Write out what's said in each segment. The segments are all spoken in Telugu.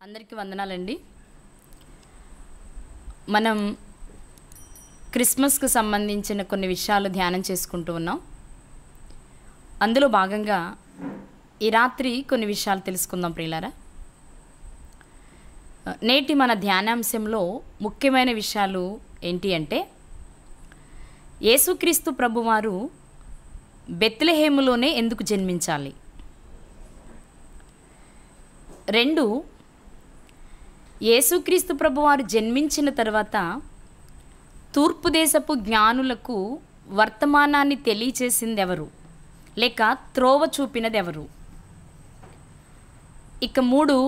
అందరికీ వందనాలండి. మనం క్రిస్మస్కు సంబంధించిన కొన్ని విషయాలు ధ్యానం చేసుకుంటూ ఉన్నాం. అందులో భాగంగా ఈ రాత్రి కొన్ని విషయాలు తెలుసుకుందాం ప్రియులారా. నేటి మన ధ్యానాంశంలో ముఖ్యమైన విషయాలు ఏంటి అంటే, యేసుక్రీస్తు ప్రభువారు బెత్లెహేములోనే ఎందుకు జన్మించాలి. 2, యేసుక్రీస్తు ప్రభువారు జన్మించిన తర్వాత తూర్పు దేశపు జ్ఞానులకు వర్తమానాన్ని తెలియచేసింది ఎవరు, లేక త్రోవ చూపినది ఎవరు. ఇక 3,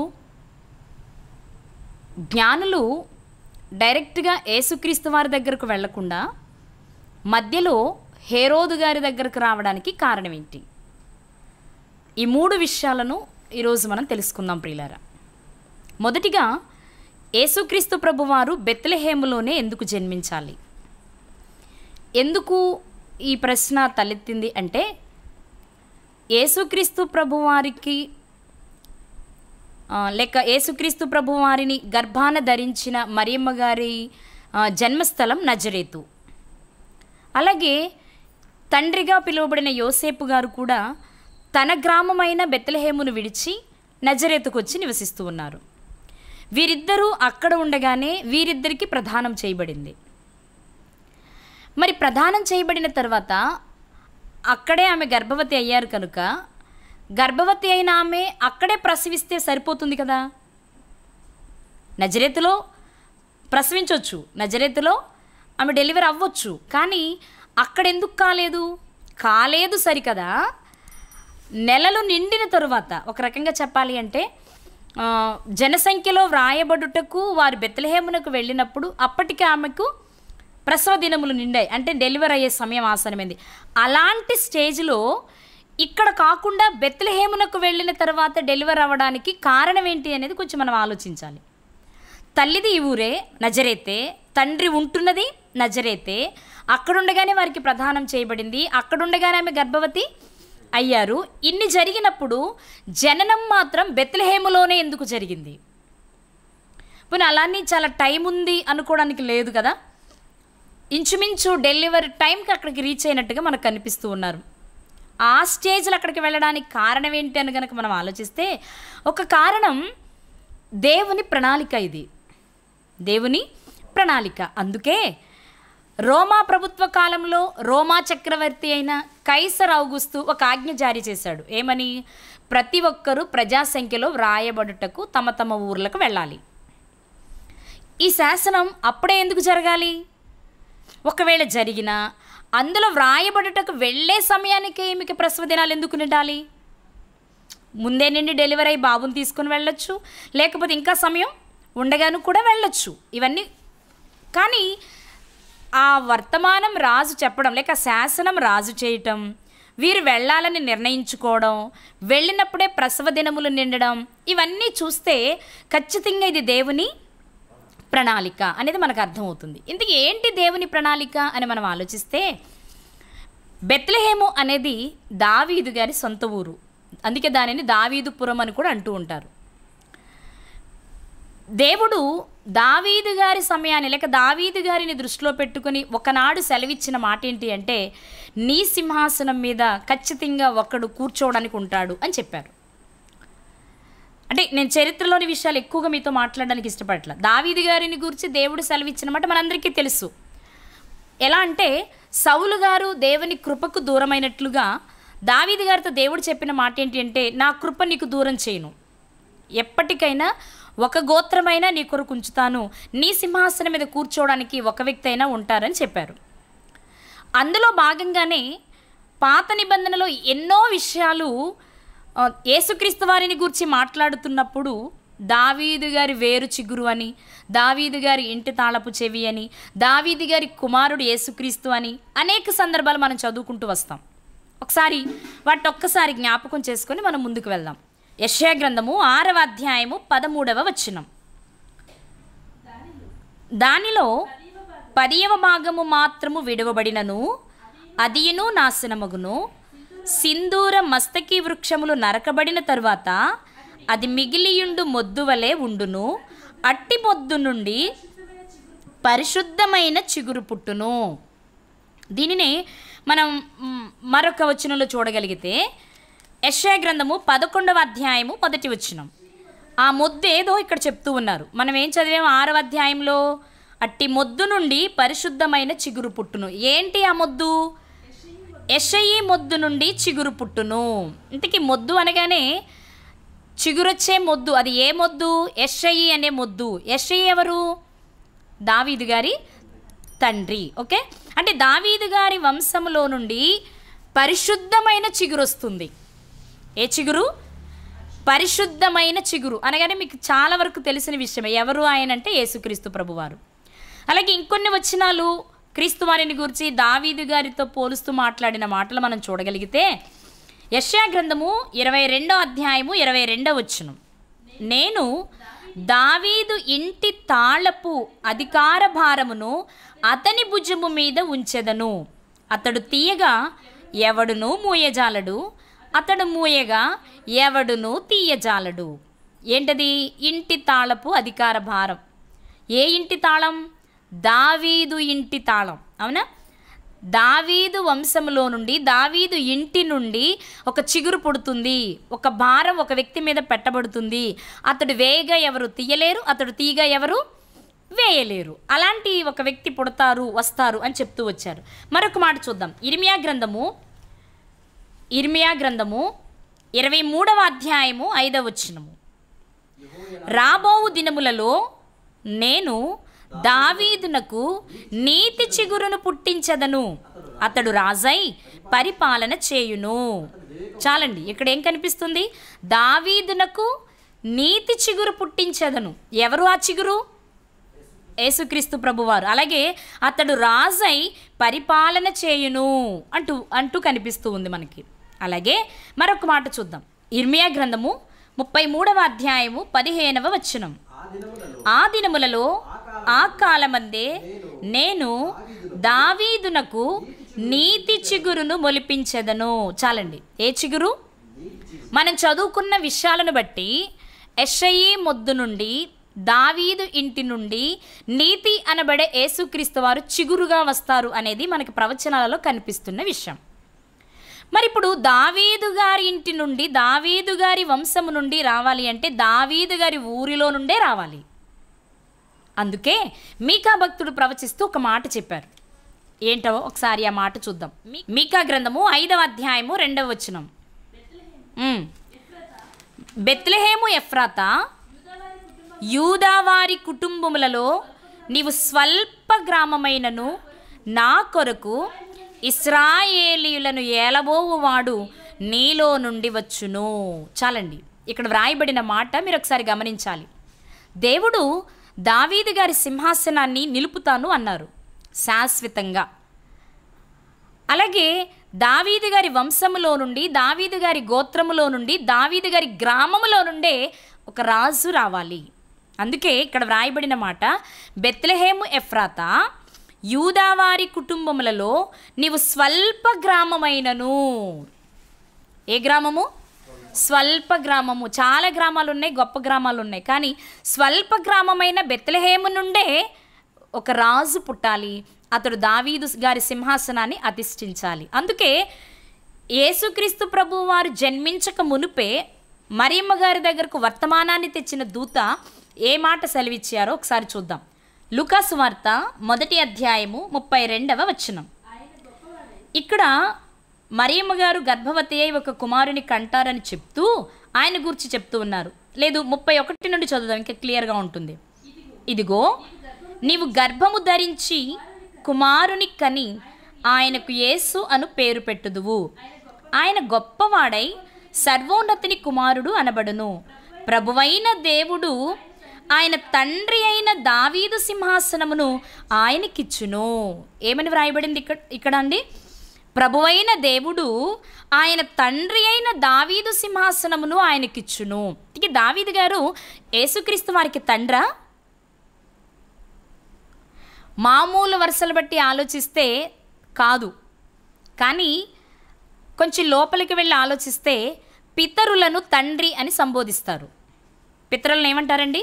జ్ఞానులు డైరెక్ట్గా యేసుక్రీస్తు వారి దగ్గరకు వెళ్లకుండా మధ్యలో హేరోదు గారి దగ్గరకు రావడానికి కారణం ఏంటి. ఈ 3 విషయాలను ఈరోజు మనం తెలుసుకుందాం ప్రియులారా. మొదటిగా, యేసుక్రీస్తు ప్రభువారు బెత్లెహేములోనే ఎందుకు జన్మించాలి. ఎందుకు ఈ ప్రశ్న తలెత్తింది అంటే, యేసుక్రీస్తు ప్రభువారికి లేక యేసుక్రీస్తు ప్రభువారిని గర్భాన ధరించిన మరియమ్మ గారి జన్మస్థలం నజరేతు. అలాగే తండ్రిగా పిలువబడిన యోసేపు గారు కూడా తన గ్రామమైన బెత్లెహేమును విడిచి నజరేతుకు వచ్చి నివసిస్తూ ఉన్నారు. వీరిద్దరూ అక్కడ ఉండగానే వీరిద్దరికి ప్రదానం చేయబడింది. మరి ప్రదానం చేయబడిన తర్వాత అక్కడే ఆమె గర్భవతి అయ్యారు కనుక, గర్భవతి అయిన ఆమె అక్కడే ప్రసవిస్తే సరిపోతుంది కదా. నజరేతులో ప్రసవించవచ్చు, నజరేతులో ఆమె డెలివరీ అవ్వచ్చు. కానీ అక్కడెందుకు కాలేదు సరికదా. నెలలు నిండిన తరువాత, ఒక రకంగా చెప్పాలి అంటే, జనసంఖ్యలో వ్రాయబడుటకు వారు బెత్లెహేమునకు వెళ్ళినప్పుడు అప్పటికి ఆమెకు ప్రసవ దినములు నిండాయి, అంటే డెలివరీ అయ్యే సమయం ఆసనమైంది. అలాంటి స్టేజ్లో ఇక్కడ కాకుండా బెత్లెహేమునకు వెళ్ళిన తర్వాత డెలివరీ అవ్వడానికి కారణం ఏంటి అనేది కొంచెం మనం ఆలోచించాలి. తల్లిది ఈ ఊరే నజరేతే, తండ్రి ఉంటున్నది నజరేతే, అక్కడుండగానే వారికి ప్రదానం చేయబడింది, అక్కడుండగానే ఆమె గర్భవతి అయ్యారు. ఇన్ని జరిగినప్పుడు జననం మాత్రం బెత్లెహేములోనే ఎందుకు జరిగింది. పోనీ అలానే చాలా టైం ఉంది అనుకోవడానికి లేదు కదా. ఇంచుమించు డెలివరీ టైంకి అక్కడికి రీచ్ అయినట్టుగా మనకు కనిపిస్తూ ఉన్నారు. ఆ స్టేజ్లో అక్కడికి వెళ్ళడానికి కారణం ఏంటి అని కనుక మనం ఆలోచిస్తే, ఒక కారణం దేవుని ప్రణాళిక. ఇది దేవుని ప్రణాళిక. అందుకే రోమా ప్రభుత్వ కాలంలో రోమా చక్రవర్తి అయిన కైసర్ ఔగుస్తు ఒక ఆజ్ఞ జారీ చేశాడు. ఏమని? ప్రతి ఒక్కరూ ప్రజాసంఖ్యలో వ్రాయబడుటకు తమ తమ ఊర్లకు వెళ్ళాలి. ఈ శాసనం అప్పుడే ఎందుకు జరగాలి? ఒకవేళ జరిగినా అందులో వ్రాయబడుటకు వెళ్ళే సమయానికి ఈమెకి ప్రసవ దినాలు ఎందుకు నిండాలి? ముందే నుండి డెలివరీ అయ్యి బాబుని తీసుకుని వెళ్ళొచ్చు, లేకపోతే ఇంకా సమయం ఉండగాను కూడా వెళ్ళొచ్చు. ఇవన్నీ కానీ ఆ వర్తమానం రాజు చెప్పడం, లేక శాసనం రాజు చేయటం, వీరు వెళ్ళాలని నిర్ణయించుకోవడం, వెళ్ళినప్పుడే ప్రసవ దినములు నిండడం, ఇవన్నీ చూస్తే ఖచ్చితంగా ఇది దేవుని ప్రణాళిక అనేది మనకు అర్థమవుతుంది. ఇంతకీ ఏంటి దేవుని ప్రణాళిక అని మనం ఆలోచిస్తే, బెత్లెహేము అనేది దావీదు గారి సొంత ఊరు. అందుకే దానిని దావీదుపురం అని కూడా అంటూ ఉంటారు. దేవుడు దావీదు గారి సమయాన్ని, లేక దావీదు గారిని దృష్టిలో పెట్టుకుని ఒకనాడు సెలవిచ్చిన మాట ఏంటి అంటే, నీ సింహాసనం మీద ఖచ్చితంగా ఒకడు కూర్చోవడానికి ఉంటాడు అని చెప్పారు. అంటే నేను చరిత్రలోని విషయాలు ఎక్కువగా మీతో మాట్లాడడానికి ఇష్టపడట్ల. దావీదు గారిని గురించి దేవుడు సెలవిచ్చిన మాట మనందరికీ తెలుసు. ఎలా అంటే, సౌలు గారు దేవుని కృపకు దూరమైనట్లుగా దావీదు గారితో దేవుడు చెప్పిన మాట ఏంటి అంటే, నా కృప నీకు దూరం చేయను, ఎప్పటికైనా ఒక గోత్రమైనా నీ కొరకు ఉంచుతాను, నీ సింహాసనం మీద కూర్చోవడానికి ఒక వ్యక్తి అయినా ఉంటారని చెప్పారు. అందులో భాగంగానే పాత నిబంధనలో ఎన్నో విషయాలు యేసుక్రీస్తు వారిని గురించి మాట్లాడుతున్నప్పుడు దావీదు గారి వేరు చిగురు అని, దావీదు గారి ఇంటి తాళపు చెవి అని, దావీదు గారి కుమారుడు యేసుక్రీస్తు అని అనేక సందర్భాలు మనం చదువుకుంటూ వస్తాం. ఒకసారి ఒక్కసారి జ్ఞాపకం చేసుకొని మనం ముందుకు వెళ్దాం. యెషయా గ్రంథము 6వ అధ్యాయము 13వ వచనం. దానిలో 10వ భాగము మాత్రము విడవబడినను అదియును నాశనమగును, సింధూర మస్తకి వృక్షములు నరకబడిన తరువాత అది మిగిలియుండు మొద్దు వలె ఉండును, అట్టి మొద్దు నుండి పరిశుద్ధమైన చిగురు పుట్టును. దీనినే మనం మరొక వచనంలో చూడగలిగితే యెషయా గ్రంథము 11వ అధ్యాయము 1వ వచనం. ఆ మొద్దు ఏదో ఇక్కడ చెప్తూ ఉన్నారు. మనం ఏం చదివాము 6వ అధ్యాయంలో? అట్టి మొద్దు నుండి పరిశుద్ధమైన చిగురు పుట్టును. ఏంటి ఆ మొద్దు? యెషయి మొద్దు నుండి చిగురు పుట్టును. ఇంతకీ మొద్దు అనగానే చిగురొచ్చే మొద్దు, అది ఏ మొద్దు? యెషయి అనే మొద్దు. యెషయి ఎవరు? దావీదు గారి తండ్రి. ఓకే, అంటే దావీదు గారి వంశములో నుండి పరిశుద్ధమైన చిగురు వస్తుంది. ఏ చిగురు? పరిశుద్ధమైన చిగురు అనగానే మీకు చాలా వరకు తెలిసిన విషయమే. ఎవరు ఆయన అంటే యేసుక్రీస్తు ప్రభువారు. అలాగే ఇంకొన్ని వచనాలు క్రీస్తు వారిని గురించి దావీదు గారితో పోలుస్తూ మాట్లాడిన మాటలు మనం చూడగలిగితే యెషయా గ్రంథము 22వ అధ్యాయము 22వ వచనం. నేను దావీదు ఇంటి తాళపు అధికార భారమును అతని భుజము మీద ఉంచెదను. అతడు తీయగా ఎవడునూ మూయజాలడు, అతడు మూయగా ఎవడునూ తీయజాలడు. ఏంటది? ఇంటి తాళపు అధికార భారం. ఏ ఇంటి తాళం? దావీదు ఇంటి తాళం. అవునా? దావీదు వంశములో నుండి, దావీదు ఇంటి నుండి ఒక చిగురు పుడుతుంది, ఒక భారం ఒక వ్యక్తి మీద పెట్టబడుతుంది. అతడు వేయగా ఎవరు తీయలేరు, అతడు తీయగా ఎవరు వేయలేరు. అలాంటి ఒక వ్యక్తి పుడతారు, వస్తారు అని చెప్తూ వచ్చారు. మరొక మాట చూద్దాం. ఇర్మియా గ్రంథము 23వ అధ్యాయము 5వ వచనము. రాబోవు దినములలో నేను దావీదునకు నీతి చిగురును పుట్టించదను, అతడు రాజై పరిపాలన చేయును. చాలండి, ఇక్కడ ఏం కనిపిస్తుంది? దావీదునకు నీతి చిగురు పుట్టించదను. ఎవరు ఆ చిగురు? యేసుక్రీస్తు ప్రభువారు. అలాగే అతడు రాజై పరిపాలన చేయును అంటూ కనిపిస్తూ ఉంది మనకి. అలాగే మరొక మాట చూద్దాం. ఇర్మియా గ్రంథము 33వ అధ్యాయము 15వ వచనం. ఆ దినములలో ఆ కాలమందే నేను దావీదునకు నీతి చిగురును మొలిపించెదను. చాలండి, ఏ చిగురు? మనం చదువుకున్న విషయాలను బట్టి యెషయి మొద్దు నుండి, దావీదు ఇంటి నుండి నీతి అనబడే యేసుక్రీస్తు వారు చిగురుగా వస్తారు అనేది మనకి ప్రవచనాలలో కనిపిస్తున్న విషయం. మరి ఇప్పుడు దావీదు గారి ఇంటి నుండి, దావీదు గారి వంశము నుండి రావాలి అంటే దావీదు గారి ఊరిలో నుండే రావాలి. అందుకే మీకా భక్తుడు ప్రవచిస్తూ ఒక మాట చెప్పారు. ఏంటో ఒకసారి ఆ మాట చూద్దాం. మీకా గ్రంథము 5వ అధ్యాయము 2వ వచనం. బెత్లెహేము ఎఫ్రాతా, యూదావారి కుటుంబములలో నీవు స్వల్ప గ్రామమైనను నా కొరకు ఇశ్రాయేలీయులను ఏలబోవువాడు నీలో నుండి వచ్చును. చాలండి, ఇక్కడ వ్రాయబడిన మాట మీరు ఒకసారి గమనించాలి. దేవుడు దావీదు గారి సింహాసనాన్ని నిలుపుతాను అన్నారు శాశ్వతంగా. అలాగే దావీదు గారి వంశములో నుండి, దావీదు గారి గోత్రములో నుండి, దావీదు గారి గ్రామములో నుండే ఒక రాజు రావాలి. అందుకే ఇక్కడ వ్రాయబడిన మాట, బెత్లెహేము ఎఫ్రాతా, యూదావారి కుటుంబములలో నీవు స్వల్ప గ్రామమైనను. ఏ గ్రామము? స్వల్ప గ్రామము. చాలా గ్రామాలు ఉన్నాయి, గొప్ప గ్రామాలు ఉన్నాయి, కానీ స్వల్ప గ్రామమైన బెత్లెహేము నుండే ఒక రాజు పుట్టాలి. అతడు దావీదు గారి సింహాసనాన్ని అధిష్ఠించాలి. అందుకే యేసుక్రీస్తు ప్రభువు వారు జన్మించక మునుపే మరియమ్మ గారి దగ్గరకు వర్తమానాన్ని తెచ్చిన దూత ఏ మాట సెలవిచ్చారో ఒకసారి చూద్దాం. లూకాసు వార్త 1వ అధ్యాయము 32వ వచనం. ఇక్కడ మరియమ్మ గారు గర్భవతి అయి ఒక కుమారుని కంటారని చెప్తూ ఆయన గురించి చెప్తూ ఉన్నారు. లేదు, 31 నుండి చదువుదాం, ఇంకా క్లియర్గా ఉంటుంది. ఇదిగో నీవు గర్భము ధరించి కుమారుని కని ఆయనకు యేసు అను పేరు పెట్టుదువు. ఆయన గొప్పవాడై సర్వోన్నతిని కుమారుడు అనబడును. ప్రభువైన దేవుడు ఆయన తండ్రి అయిన దావీదు సింహాసనమును ఆయనకిచ్చును. ఏమని వ్రాయబడింది ఇక్కడ అండి? ప్రభువైన దేవుడు ఆయన తండ్రి అయిన దావీదు సింహాసనమును ఆయనకిచ్చును. ఇక దావీదు గారు యేసుక్రీస్తు వారికి తండ్రా? మామూలు వరుసలు బట్టి ఆలోచిస్తే కాదు, కానీ కొంచెం లోపలికి వెళ్ళి ఆలోచిస్తే పితరులను తండ్రి అని సంబోధిస్తారు. పితరులను ఏమంటారండి?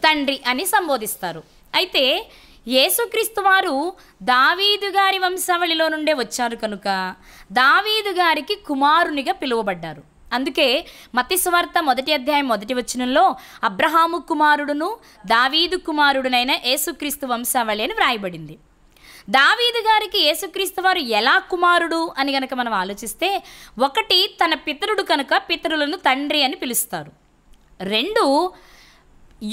తండ్రి అని సంబోధిస్తారు. అయితే యేసుక్రీస్తు వారు దావీదు గారి వంశావళిలో నుండే వచ్చారు కనుక దావీదు గారికి కుమారునిగా పిలువబడ్డారు. అందుకే మత్తయి సువార్త 1వ అధ్యాయం 1వ వచనంలో అబ్రహాము కుమారుడును దావీదు కుమారుడునైన యేసుక్రీస్తు వంశావళి అని వ్రాయబడింది. దావీదు గారికి యేసుక్రీస్తు వారు ఎలా కుమారుడు అని గనక మనం ఆలోచిస్తే, ఒకటి, తన పితరుడు కనుక పితరులను తండ్రి అని పిలుస్తారు. 2,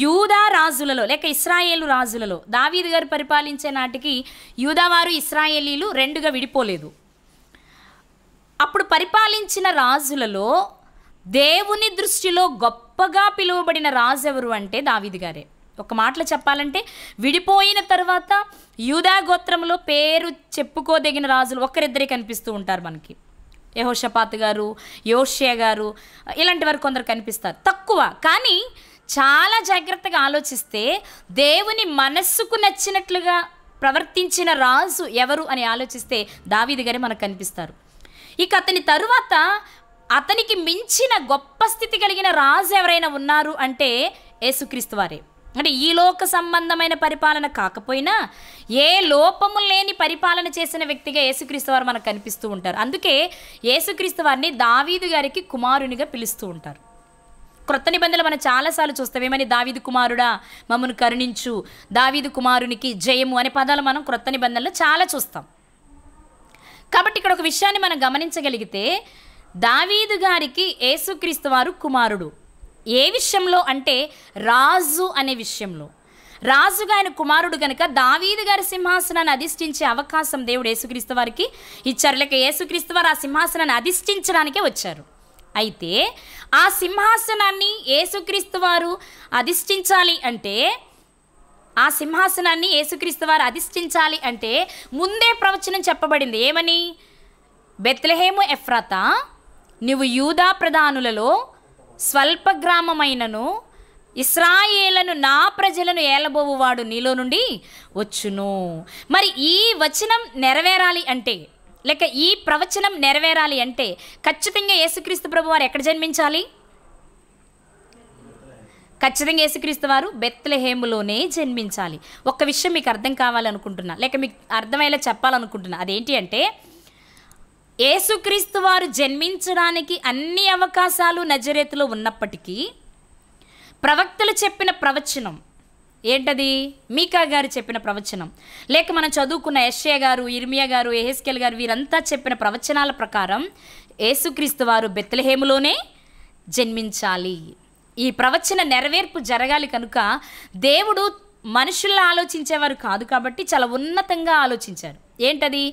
యూదా రాజులలో లేక ఇశ్రాయేలు రాజులలో దావీదు గారు పరిపాలించే నాటికి యూదావారు ఇశ్రాయేలీలు 2గా విడిపోలేదు. అప్పుడు పరిపాలించిన రాజులలో దేవుని దృష్టిలో గొప్పగా పిలువబడిన రాజు ఎవరు అంటే దావీదు గారే. ఒక మాటలో చెప్పాలంటే విడిపోయిన తర్వాత యూదా గోత్రంలో పేరు చెప్పుకోదగిన రాజులు ఒకరిద్దరే కనిపిస్తూ ఉంటారు మనకి. యెహోషాపాతు గారు, యోషియా గారు, ఇలాంటి వారు కొందరు కనిపిస్తారు, తక్కువ. కానీ చాలా జాగ్రత్తగా ఆలోచిస్తే దేవుని మనస్సుకు నచ్చినట్లుగా ప్రవర్తించిన రాజు ఎవరు అని ఆలోచిస్తే దావీదు గారే మనకు కనిపిస్తారు. ఇక అతని తరువాత అతనికి మించిన గొప్ప స్థితి కలిగిన రాజు ఎవరైనా ఉన్నారు అంటే యేసుక్రీస్తు వారే. అంటే ఈ లోక సంబంధమైన పరిపాలన కాకపోయినా ఏ లోపము లేని పరిపాలన చేసిన వ్యక్తిగా యేసుక్రీస్తు వారు మనకు కనిపిస్తూ ఉంటారు. అందుకే యేసుక్రీస్తు వారిని దావీదు గారికి కుమారునిగా పిలుస్తూ ఉంటారు. క్రొత్త నిబంధనలు మనం చాలాసార్లు చూస్తాం. ఏమని? దావీదు కుమారుడా మమ్మను కరుణించు, దావీదు కుమారునికి జయము అనే పదాలు మనం క్రొత్త నిబంధనలో చాలా చూస్తాం. కాబట్టి ఇక్కడ ఒక విషయాన్ని మనం గమనించగలిగితే దావీదు గారికి యేసుక్రీస్తు వారు కుమారుడు. ఏ విషయంలో అంటే రాజు అనే విషయంలో. రాజుగా ఆయన కుమారుడు కనుక దావీదు గారి సింహాసనాన్ని అధిష్ఠించే అవకాశం దేవుడు యేసుక్రీస్తు వారికి ఇచ్చారు. లేక యేసుక్రీస్తు వారు ఆ సింహాసనాన్ని అధిష్ఠించడానికే వచ్చారు. అయితే ఆ సింహాసనాన్ని యేసుక్రీస్తు వారు అధిష్ఠించాలి అంటే, ఆ సింహాసనాన్ని యేసుక్రీస్తు వారు అధిష్ఠించాలి అంటే ముందే ప్రవచనం చెప్పబడింది. ఏమని? బెత్లెహేము ఎఫ్రాతా, నువ్వు యూదా ప్రధానులలో స్వల్ప గ్రామమైనను ఇశ్రాయేలను నా ప్రజలను ఏలబోవువాడు నీలో నుండి వచ్చును. మరి ఈ వచనం నెరవేరాలి అంటే, లేక ఈ ప్రవచనం నెరవేరాలి అంటే ఖచ్చితంగా యేసుక్రీస్తు ప్రభు వారు ఎక్కడ జన్మించాలి? ఖచ్చితంగా యేసుక్రీస్తు వారు బెత్లెహేములోనే జన్మించాలి. ఒక్క విషయం మీకు అర్థం కావాలనుకుంటున్నా, లేక మీకు అర్థమయ్యేలా చెప్పాలనుకుంటున్నా. అదేంటి అంటే, యేసుక్రీస్తు వారు జన్మించడానికి అన్ని అవకాశాలు నజరేతులో ఉన్నప్పటికీ ప్రవక్తలు చెప్పిన ప్రవచనం ఏంటది? మీకా గారు చెప్పిన ప్రవచనం, లేక మనం చదువుకున్న యెషయా గారు, ఇర్మియా గారు, యెహెజ్కేలు గారు, వీరంతా చెప్పిన ప్రవచనాల ప్రకారం యేసుక్రీస్తు వారు బెత్లెహేములోనే జన్మించాలి. ఈ ప్రవచన నెరవేర్పు జరగాలి కనుక దేవుడు మనుషుల్లా ఆలోచించేవారు కాదు కాబట్టి చాలా ఉన్నతంగా ఆలోచించారు. ఏంటది?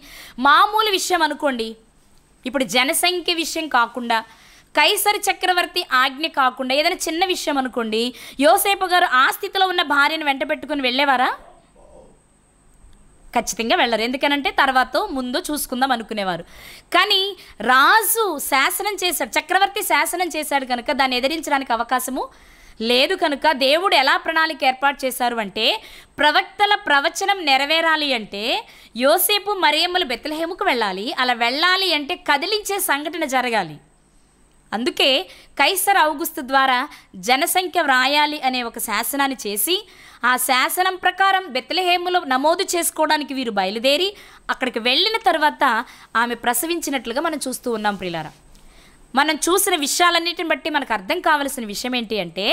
మామూలు విషయం అనుకోండి, ఇప్పుడు జనసంఖ్య విషయం కాకుండా, కైసరు చక్రవర్తి ఆజ్ఞ కాకుండా ఏదైనా చిన్న విషయం అనుకోండి, యోసేపు గారు ఆ స్థితిలో ఉన్న భార్యను వెంట పెట్టుకుని వెళ్ళేవారా? ఖచ్చితంగా వెళ్ళరు. ఎందుకనంటే తర్వాత ముందు చూసుకుందాం అనుకునేవారు. కానీ రాజు శాసనం చేశాడు, చక్రవర్తి శాసనం చేశాడు కనుక దాన్ని ఎదిరించడానికి అవకాశము లేదు. కనుక దేవుడు ఎలా ప్రణాళిక ఏర్పాటు చేశారు అంటే, ప్రవక్తల ప్రవచనం నెరవేరాలి అంటే యోసేపు మరియమ్మలు బెత్లెహేముకు వెళ్ళాలి. అలా వెళ్ళాలి అంటే కదిలించే సంఘటన జరగాలి. అందుకే కైసర్ ఔగుస్తు ద్వారా జనసంఖ్య వ్రాయాలి అనే ఒక శాసనాన్ని చేసి, ఆ శాసనం ప్రకారం బెత్లెహేములో నమోదు చేసుకోవడానికి వీరు బయలుదేరి అక్కడికి వెళ్ళిన తర్వాత ఆమె ప్రసవించినట్లుగా మనం చూస్తూ ఉన్నాం. ప్రియులారా, మనం చూసిన విషయాలన్నిటిని బట్టి మనకు అర్థం కావలసిన విషయం ఏంటి అంటే,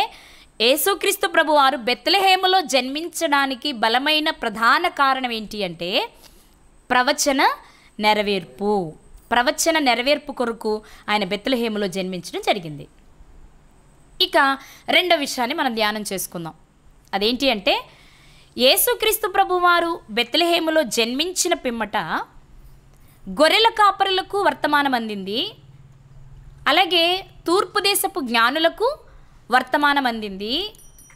యేసుక్రీస్తు ప్రభు వారు బెత్లెహేములో జన్మించడానికి బలమైన ప్రధాన కారణం ఏంటి అంటే ప్రవచన నెరవేర్పు. ప్రవచన నెరవేర్పు కొరకు ఆయన బెత్లెహేములో జన్మించడం జరిగింది. ఇక రెండో విషయాన్ని మనం ధ్యానం చేసుకుందాం. అదేంటి అంటే, యేసుక్రీస్తు ప్రభువారు బెత్లెహేములో జన్మించిన పిమ్మట గొర్రెల కాపరులకు వర్తమానం అందింది. అలాగే తూర్పు దేశపు జ్ఞానులకు వర్తమానం అందింది.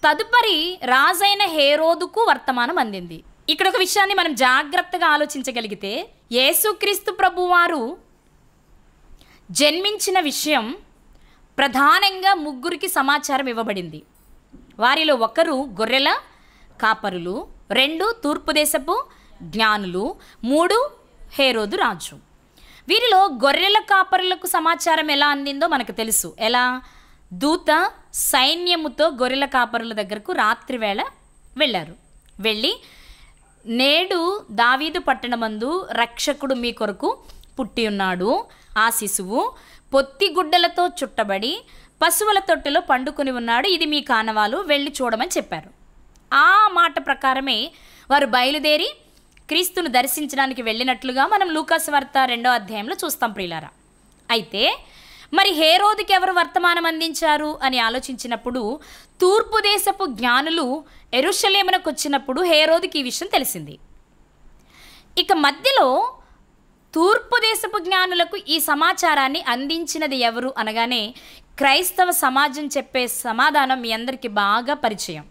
తదుపరి రాజైన హేరోదుకు వర్తమానం అందింది. ఇక్కడ ఒక విషయాన్ని మనం జాగ్రత్తగా ఆలోచించగలిగితే, యేసుక్రీస్తు ప్రభువారు జన్మించిన విషయం ప్రధానంగా ముగ్గురికి సమాచారం ఇవ్వబడింది. వారిలో ఒకరు గొర్రెల కాపరులు, 2 తూర్పు దేశపు జ్ఞానులు, 3 హేరోదు రాజు. వీరిలో గొర్రెల కాపరులకు సమాచారం ఎలా అందిందో మనకు తెలుసు. ఎలా? దూత సైన్యముతో గొర్రెల కాపరుల దగ్గరకు రాత్రి వేళ వెళ్ళారు. వెళ్ళి, నేడు దావీదు పట్టణమందు రక్షకుడు మీ కొరకు పుట్టి ఉన్నాడు, ఆ శిశువు పొత్తి గుడ్డలతో చుట్టబడి పశువుల తొట్టెలో పండుకొని ఉన్నాడు, ఇది మీ కానవాలు, వెళ్ళి చూడమని చెప్పారు. ఆ మాట ప్రకారమే వారు బయలుదేరి క్రీస్తును దర్శించడానికి వెళ్ళినట్లుగా మనం లూకాసు వార్త 2వ అధ్యాయంలో చూస్తాం ప్రియులారా. అయితే మరి హేరోదుకి ఎవరు వర్తమానం అందించారు అని ఆలోచించినప్పుడు తూర్పు దేశపు జ్ఞానులు యెరూషలేమునకు వచ్చినప్పుడు హేరోదుకి ఈ విషయం తెలిసింది. ఇక మధ్యలో తూర్పు దేశపు జ్ఞానులకు ఈ సమాచారాన్ని అందించినది ఎవరు అనగానే క్రైస్తవ సమాజం చెప్పే సమాధానం మీ అందరికీ బాగా పరిచయం.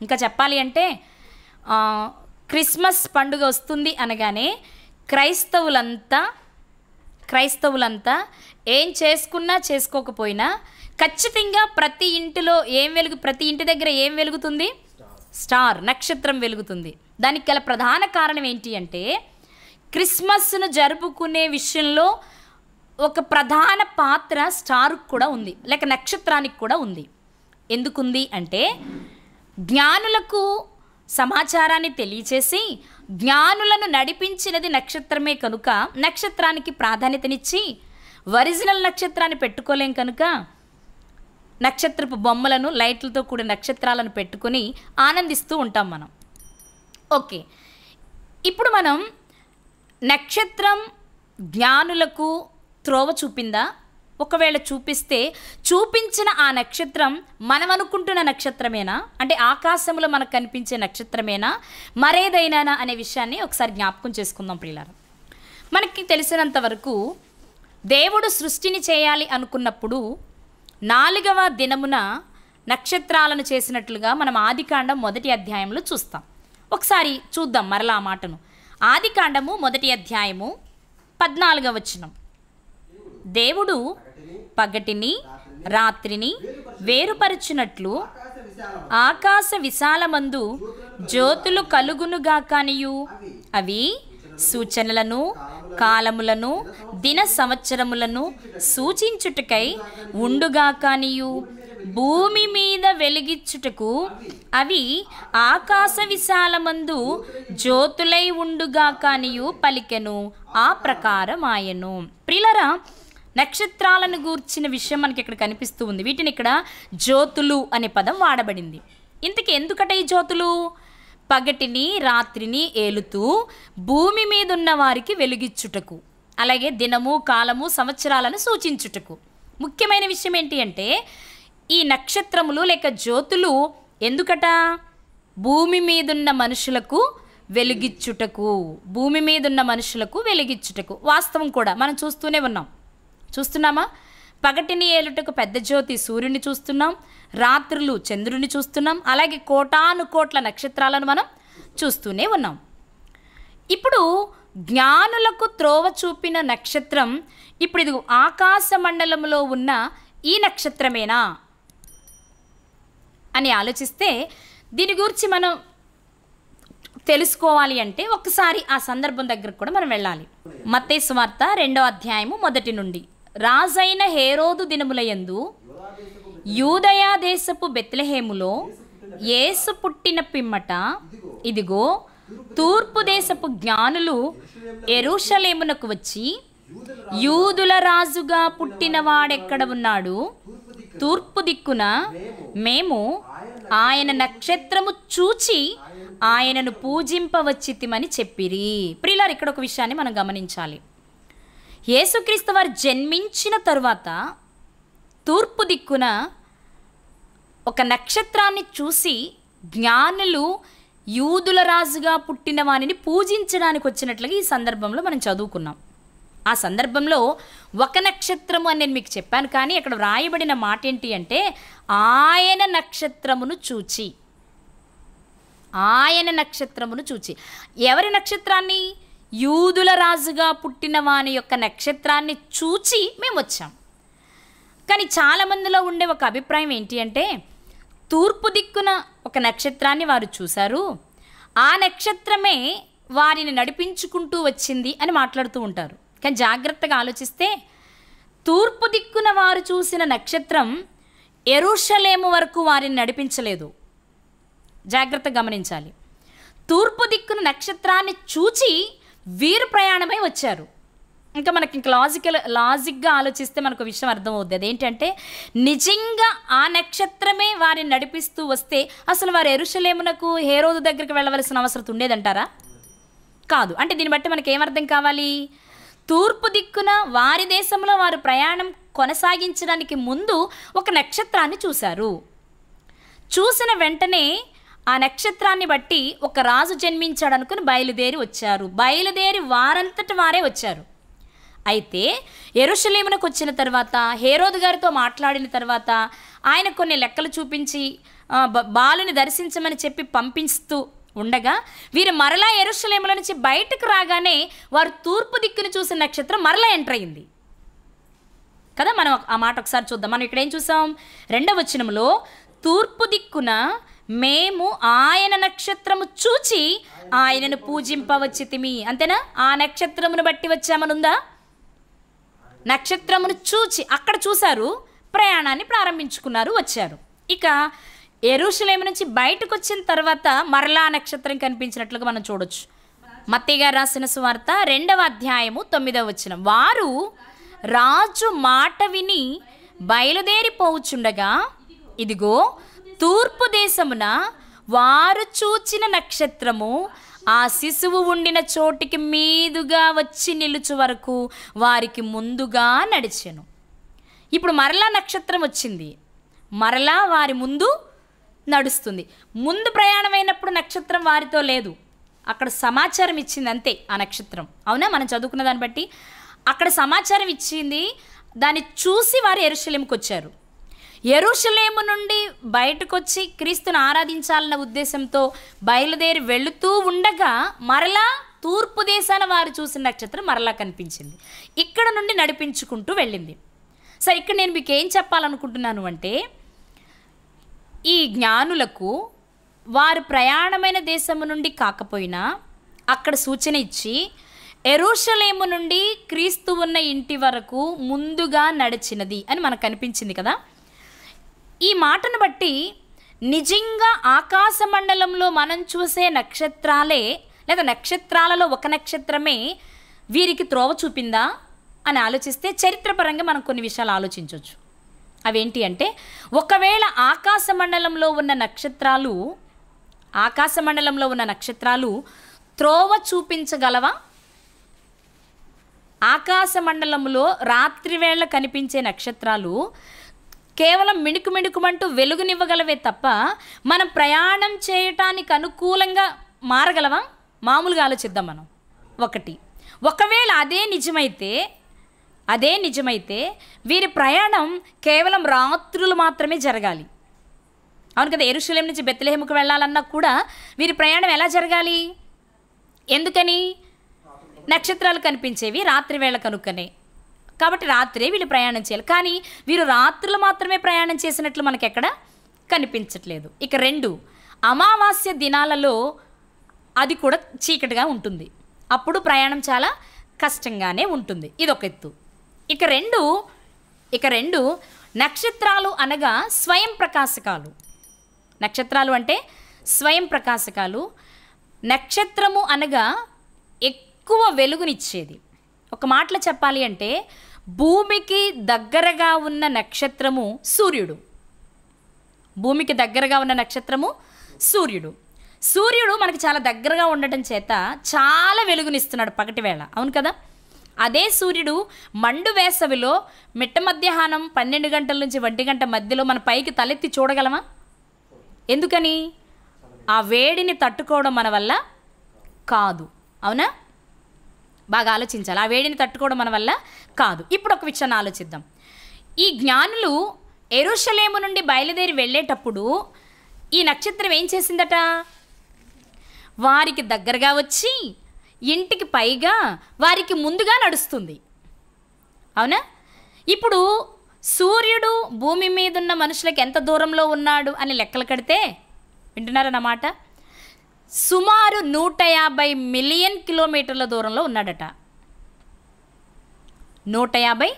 ఇంకా చెప్పాలి అంటే క్రిస్మస్ పండుగ వస్తుంది అనగానే క్రైస్తవులంతా ఏం చేసుకున్నా చేసుకోకపోయినా ఖచ్చితంగా ప్రతి ఇంటి దగ్గర ఏం వెలుగుతుంది? స్టార్, నక్షత్రం వెలుగుతుంది. దానికి గల ప్రధాన కారణం ఏంటి అంటే క్రిస్మస్ను జరుపుకునే విషయంలో ఒక ప్రధాన పాత్ర స్టార్కు కూడా ఉంది, లేక నక్షత్రానికి కూడా ఉంది. ఎందుకుంది అంటే జ్ఞానులకు సమాచారాన్ని తెలియచేసి జ్ఞానులను నడిపించినది నక్షత్రమే కనుక నక్షత్రానికి ప్రాధాన్యతనిచ్చి ఒరిజినల్ నక్షత్రాన్ని పెట్టుకోలేం కనుక నక్షత్రపు బొమ్మలను, లైట్లతో కూడిన నక్షత్రాలను పెట్టుకొని ఆనందిస్తూ ఉంటాం మనం. ఓకే, ఇప్పుడు మనం నక్షత్రం జ్ఞానులకు త్రోవ చూపిందా? ఒకవేళ చూపిస్తే చూపించిన ఆ నక్షత్రం మనం అనుకుంటున్న నక్షత్రమేనా, అంటే ఆకాశంలో మనకు కనిపించే నక్షత్రమేనా, మరేదైనా అనే విషయాన్ని ఒకసారి జ్ఞాపకం చేసుకుందాం ప్రియులారా. మనకి తెలిసినంత వరకు దేవుడు సృష్టిని చేయాలి అనుకున్నప్పుడు 4వ దినమున నక్షత్రాలను చేసినట్లుగా మనం ఆదికాండం 1వ అధ్యాయంలో చూస్తాం. ఒకసారి చూద్దాం మరలా ఆ మాటను. ఆదికాండము 1వ అధ్యాయము 14వ వచనం. దేవుడు పగటిని రాత్రిని వేరుపరచినట్లు ఆకాశ విశాలమందు జ్యోతులు కలుగునుగాకనియు అవి సూచనలను, కాలములను, దిన సంవత్సరములను సూచించుటకై ఉండుగాకనియు భూమి మీద వెలిగించుటకు అవి ఆకాశ విశాలమందు జ్యోతులై ఉండుగాకనియు పలికెను, ఆ ప్రకారం ఆయను. ప్రియులారా, నక్షత్రాలను గూర్చిన విషయం మనకి ఇక్కడ కనిపిస్తూ ఉంది. వీటిని ఇక్కడ జ్యోతులు అనే పదం వాడబడింది. ఇంతకీ ఎందుకట ఈ జ్యోతులు? పగటిని రాత్రిని ఏలుతూ భూమి మీద ఉన్న వారికి వెలిగించుటకు, అలాగే దినము, కాలము, సంవత్సరాలను సూచించుటకు. ముఖ్యమైన విషయం ఏంటి అంటే ఈ నక్షత్రములు లేక జ్యోతులు ఎందుకట? భూమి మీదున్న మనుషులకు వెలిగించుటకు, భూమి మీదున్న మనుషులకు వెలిగించుటకు. వాస్తవం కూడా మనం చూస్తున్నామా? పగటిని ఏలుటకు పెద్ద జ్యోతి సూర్యుని చూస్తున్నాం, రాత్రులు చంద్రుని చూస్తున్నాం, అలాగే కోటాను కోట్ల నక్షత్రాలను మనం చూస్తూనే ఉన్నాం. ఇప్పుడు జ్ఞానులకు త్రోవ చూపిన నక్షత్రం ఇప్పుడు ఇది ఆకాశ మండలంలో ఉన్న ఈ నక్షత్రమేనా అని ఆలోచిస్తే దీని గురించి మనం తెలుసుకోవాలి అంటే ఒకసారి ఆ సందర్భం దగ్గరకు కూడా మనం వెళ్ళాలి. మత్తయి సువార్త 2వ అధ్యాయము 1 నుండి. రాజైన హేరోదు దినములయందు యూదయా దేశపు బెత్లెహేములో యేసు పుట్టిన పిమ్మట ఇదిగో తూర్పు దేశపు జ్ఞానులు యెరూషలేమునకు వచ్చి, యూదుల రాజుగా పుట్టినవాడెక్కడ ఉన్నాడు? తూర్పు దిక్కున మేము ఆయన నక్షత్రము చూచి ఆయనను పూజింపవచ్చితిమని చెప్పిరి. ప్రియులారా, ఇక్కడ ఒక విషయాన్ని మనం గమనించాలి. యేసుక్రీస్తు వారు జన్మించిన తరువాత తూర్పు దిక్కున ఒక నక్షత్రాన్ని చూసి జ్ఞానులు యూదుల రాజుగా పుట్టిన వానిని పూజించడానికి వచ్చినట్లుగా ఈ సందర్భంలో మనం చదువుకున్నాం. ఆ సందర్భంలో ఒక నక్షత్రము అని నేను మీకు చెప్పాను, కానీ అక్కడ వ్రాయబడిన మాట ఏంటి అంటే ఆయన నక్షత్రమును చూచి, ఆయన నక్షత్రమును చూచి. ఎవరి నక్షత్రాన్ని? యూదుల రాజుగా పుట్టిన వాని యొక్క నక్షత్రాన్ని చూచి మేము వచ్చాం. కానీ చాలామందిలో ఉండే ఒక అభిప్రాయం ఏంటి అంటే తూర్పు దిక్కున ఒక నక్షత్రాన్ని వారు చూశారు, ఆ నక్షత్రమే వారిని నడిపించుకుంటూ వచ్చింది అని మాట్లాడుతూ ఉంటారు. కానీ జాగ్రత్తగా ఆలోచిస్తే తూర్పు దిక్కున వారు చూసిన నక్షత్రం యెరూషలేము వరకు వారిని నడిపించలేదు. జాగ్రత్తగా గమనించాలి. తూర్పు దిక్కున నక్షత్రాన్ని చూచి వీరు ప్రయాణమై వచ్చారు. ఇంకా మనకి లాజిక్గా ఆలోచిస్తే మనకు విషయం అర్థమవుద్ది. అదేంటంటే నిజంగా ఆ నక్షత్రమే వారిని నడిపిస్తూ వస్తే అసలు వారు యెరూషలేమునకు హేరోదు దగ్గరికి వెళ్ళవలసిన అవసరం ఉండేదంటారా? కాదు. అంటే దీన్ని బట్టి మనకి ఏమర్థం కావాలి? తూర్పు దిక్కున వారి దేశంలో వారు ప్రయాణం కొనసాగించడానికి ముందు ఒక నక్షత్రాన్ని చూశారు. చూసిన వెంటనే ఆ నక్షత్రాన్ని బట్టి ఒక రాజు జన్మించాడు అనుకుని బయలుదేరి వచ్చారు. బయలుదేరి వారంతట వారే వచ్చారు. అయితే యెరూషలేమునకు వచ్చిన తర్వాత హేరోదు గారితో మాట్లాడిన తర్వాత ఆయన కొన్ని లెక్కలు చూపించి బాలుని దర్శించమని చెప్పి పంపిస్తూ ఉండగా వీరు మరలా యెరూషలేములో నుంచి బయటకు రాగానే వారు తూర్పు దిక్కును చూసిన నక్షత్రం మరలా ఎంటర్ అయింది కదా. మనం ఆ మాట ఒకసారి చూద్దాం. మనం ఇక్కడ ఏం చూసాం? 2వ వచనంలో తూర్పు దిక్కున మేము ఆయన నక్షత్రము చూచి ఆయనను పూజింపవచ్చితిమి. అంతేనా? ఆ నక్షత్రమును బట్టి వచ్చామనుందా? నక్షత్రమును చూచి అక్కడ చూశారు, ప్రయాణాన్ని ప్రారంభించుకున్నారు, వచ్చారు. ఇక యెరూషలేము నుంచి బయటకు వచ్చిన తర్వాత మరలా నక్షత్రం కనిపించినట్లుగా మనం చూడొచ్చు. మత్తయి గారు రాసిన సువార్త 2వ అధ్యాయము 9వ వచనం. వారు రాజు మాట విని బయలుదేరిపోవుచుండగా ఇదిగో తూర్పు దేశమున వారు చూచిన నక్షత్రము ఆ శిశువు ఉండిన చోటికి మీదుగా వచ్చి నిలుచు వరకు వారికి ముందుగా నడిచెను. ఇప్పుడు మరలా నక్షత్రం వచ్చింది, మరలా వారి ముందు నడుస్తుంది. ముందు ప్రయాణమైనప్పుడు నక్షత్రం వారితో లేదు, అక్కడ సమాచారం ఇచ్చింది అంతే ఆ నక్షత్రం. అవునా? మనం చదువుకున్న దాన్ని బట్టి అక్కడ సమాచారం ఇచ్చింది. దాన్ని చూసి వారు యెరూషలేముకు వచ్చారు. యెరూషలేము నుండి బయటకు వచ్చి క్రీస్తును ఆరాధించాలన్న ఉద్దేశంతో బయలుదేరి వెళుతూ ఉండగా మరలా తూర్పు దేశాన వారు చూసిన నక్షత్రం మరలా కనిపించింది. ఇక్కడ నుండి నడిపించుకుంటూ వెళ్ళింది. సరే, ఇక్కడ నేను మీకు ఏం చెప్పాలనుకుంటున్నాను అంటే, ఈ జ్ఞానులకు వారు ప్రయాణమైన దేశము నుండి కాకపోయినా అక్కడ సూచన ఇచ్చి యెరూషలేము నుండి క్రీస్తు ఉన్న ఇంటి వరకు ముందుగా నడిచినది అని మనకు కనిపించింది కదా. ఈ మాటను బట్టి నిజంగా ఆకాశ మండలంలో మనం చూసే నక్షత్రాలే లేదా నక్షత్రాలలో ఒక నక్షత్రమే వీరికి త్రోవ చూపిందా అని ఆలోచిస్తే చరిత్రపరంగా మనం కొన్ని విషయాలు ఆలోచించవచ్చు. అవేంటి అంటే, ఒకవేళ ఆకాశ మండలంలో ఉన్న నక్షత్రాలు త్రోవ చూపించగలవా? ఆకాశ మండలంలో రాత్రివేళ కనిపించే నక్షత్రాలు కేవలం మిణుకుమంటూ వెలుగునివ్వగలవే తప్ప మనం ప్రయాణం చేయటానికి అనుకూలంగా మారగలవా? మామూలుగా ఆలోచిద్దాం మనం. ఒకవేళ అదే నిజమైతే వీరి ప్రయాణం కేవలం రాత్రులు మాత్రమే జరగాలి. అవును కదా. యెరూషలేం నుంచి బెత్లెహేముకు వెళ్ళాలన్నా కూడా వీరి ప్రయాణం ఎలా జరగాలి? ఎందుకని? నక్షత్రాలు కనిపించేవి రాత్రి వేళ కనుక్కనే, కాబట్టి రాత్రే వీళ్ళు ప్రయాణం చేయాలి. కానీ వీరు రాత్రులు మాత్రమే ప్రయాణం చేసినట్లు మనకి ఎక్కడ కనిపించట్లేదు. ఇక 2, అమావాస్య దినాలలో అది కూడా చీకటిగా ఉంటుంది, అప్పుడు ప్రయాణం చాలా కష్టంగానే ఉంటుంది. ఇదొక ఎత్తు. ఇక రెండు నక్షత్రాలు అనగా స్వయం ప్రకాశకాలు. నక్షత్రాలు అంటే స్వయం ప్రకాశకాలు. నక్షత్రము అనగా ఎక్కువ వెలుగునిచ్చేది. ఒక మాటలో చెప్పాలి అంటే భూమికి దగ్గరగా ఉన్న నక్షత్రము సూర్యుడు. భూమికి దగ్గరగా ఉన్న నక్షత్రము సూర్యుడు. సూర్యుడు మనకి చాలా దగ్గరగా ఉండటం చేత చాలా వెలుగునిస్తున్నాడు పగటి వేళ. అవును కదా. అదే సూర్యుడు మండు వేసవిలో మిట్ట మధ్యాహ్నం 12 గంటల నుంచి 1 గంట మధ్యలో మన పైకి తలెత్తి చూడగలమా? ఎందుకని? ఆ వేడిని తట్టుకోవడం మన వల్ల కాదు. అవునా? బాగా ఆలోచించాలి. ఆ వేడిని తట్టుకోవడం మన వల్ల కాదు. ఇప్పుడు ఒక విషయాన్ని ఆలోచిద్దాం. ఈ జ్ఞానులు యెరూషలేము నుండి బయలుదేరి వెళ్ళేటప్పుడు ఈ నక్షత్రం ఏం చేసిందట? వారికి దగ్గరగా వచ్చి ఇంటికి పైగా వారికి ముందుగా నడుస్తుంది. అవునా? ఇప్పుడు సూర్యుడు భూమి మీద ఉన్న మనుషులకు ఎంత దూరంలో ఉన్నాడు అని లెక్కలు కడితే, వింటున్నారన్నమాట, సుమారు 150 మిలియన్ కిలోమీటర్ల దూరంలో ఉన్నాడట. 150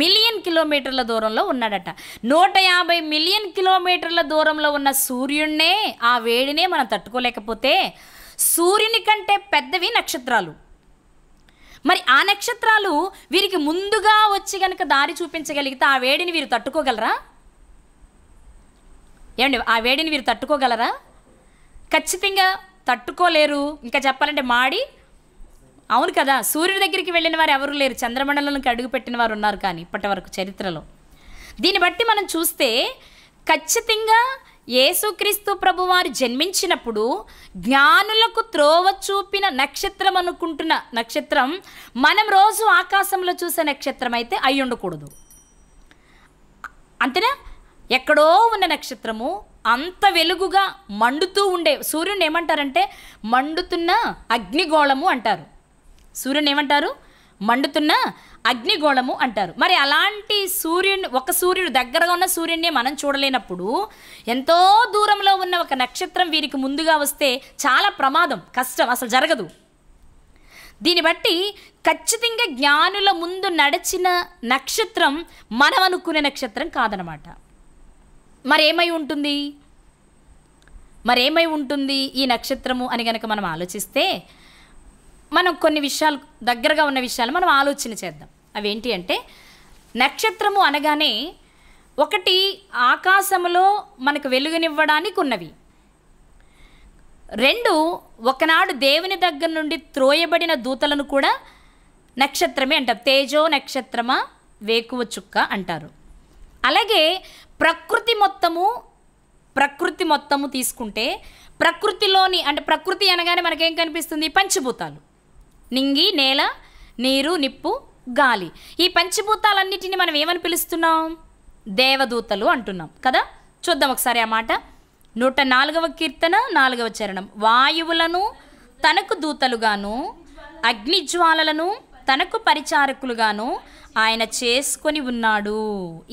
మిలియన్ కిలోమీటర్ల దూరంలో ఉన్నాడట. 150 మిలియన్ కిలోమీటర్ల దూరంలో ఉన్న సూర్యుడినే, ఆ వేడినే మనం తట్టుకోలేకపోతే సూర్యుని కంటే పెద్దవి నక్షత్రాలు. మరి ఆ నక్షత్రాలు వీరికి ముందుగా వచ్చి కనుక దారి చూపించగలిగితే ఆ వేడిని వీరు తట్టుకోగలరా? ఏమండి, ఆ వేడిని వీరు తట్టుకోగలరా? ఖచ్చితంగా తట్టుకోలేరు. ఇంకా చెప్పాలంటే మాడి, అవును కదా, సూర్యుడి దగ్గరికి వెళ్ళిన వారు ఎవరు లేరు. చంద్రమండలంలోకి అడుగు పెట్టిన వారు ఉన్నారు కానీ ఇప్పటి వరకు చరిత్రలో. దీన్ని బట్టి మనం చూస్తే ఖచ్చితంగా యేసుక్రీస్తు ప్రభువారు జన్మించినప్పుడు జ్ఞానులకు త్రోవ చూపిన నక్షత్రం అనుకుంటున్న నక్షత్రం మనం రోజు ఆకాశంలో చూసే నక్షత్రం అయితే అయి ఉండకూడదు. అంతేనా? ఎక్కడో ఉన్న నక్షత్రము అంత వెలుగుగా మండుతూ ఉండే సూర్యుని ఏమంటారంటే మండుతున్న అగ్నిగోళము అంటారు. సూర్యుని ఏమంటారు? మండుతున్న అగ్నిగోళము అంటారు. మరి అలాంటి ఒక సూర్యుడు దగ్గరగా ఉన్న సూర్యుడిని మనం చూడలేనప్పుడు ఎంతో దూరంలో ఉన్న ఒక నక్షత్రం వీరికి ముందుగా వస్తే చాలా ప్రమాదం, కష్టం, అసలు జరగదు. దీన్ని బట్టి ఖచ్చితంగా జ్ఞానుల ముందు నడిచిన నక్షత్రం మనం అనుకునే నక్షత్రం కాదనమాట. మరేమై ఉంటుంది ఈ నక్షత్రము అని కనుక మనం ఆలోచిస్తే మనం కొన్ని విషయాలు, దగ్గరగా ఉన్న విషయాలు మనం ఆలోచన చేద్దాం. అవేంటి అంటే, నక్షత్రము అనగానే ఒకటి ఆకాశంలో మనకు వెలుగునివ్వడానికి ఉన్నవి, 2 ఒకనాడు దేవుని దగ్గర నుండి త్రోయబడిన దూతలను కూడా నక్షత్రమే అంటారు. తేజో నక్షత్రమా, వేకువ చుక్క అంటారు. అలాగే ప్రకృతి మొత్తము తీసుకుంటే ప్రకృతిలోని, అంటే ప్రకృతి అనగానే మనకేం కనిపిస్తుంది? పంచభూతాలు, నింగి, నేల, నీరు, నిప్పు, గాలి. ఈ పంచభూతాలన్నిటిని మనం ఏమని పిలుస్తున్నాం? దేవదూతలు అంటున్నాం కదా. చూద్దాం ఒకసారి ఆ మాట. 104వ కీర్తన 4వ చరణం. వాయువులను తనకు దూతలుగాను, అగ్నిజ్వాలలను తనకు పరిచారకులుగాను ఆయన చేసుకొని ఉన్నాడు.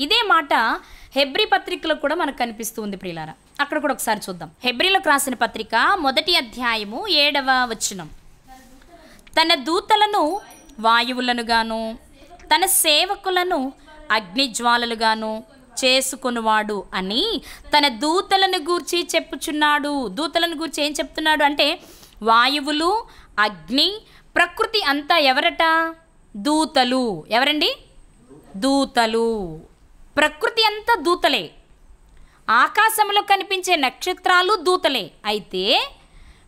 ఇదే మాట హెబ్రీ పత్రికలో కూడా మనకు కనిపిస్తుంది ప్రియులారా. అక్కడ కూడా ఒకసారి చూద్దాం. హెబ్రీలకు రాసిన పత్రిక 1వ అధ్యాయము 7వ వచనం. తన దూతలను వాయువులను గాను, తన సేవకులను అగ్నిజ్వాలలుగాను చేసుకొనువాడు అని తన దూతలను గూర్చి చెప్పుచున్నాడు. దూతలను గూర్చి ఏం చెప్తున్నాడు అంటే, వాయువులు, అగ్ని, ప్రకృతి అంతా ఎవరట? దూతలు. ఎవరండి? దూతలు. ప్రకృతి అంతా దూతలే. ఆకాశంలో కనిపించే నక్షత్రాలు దూతలే. అయితే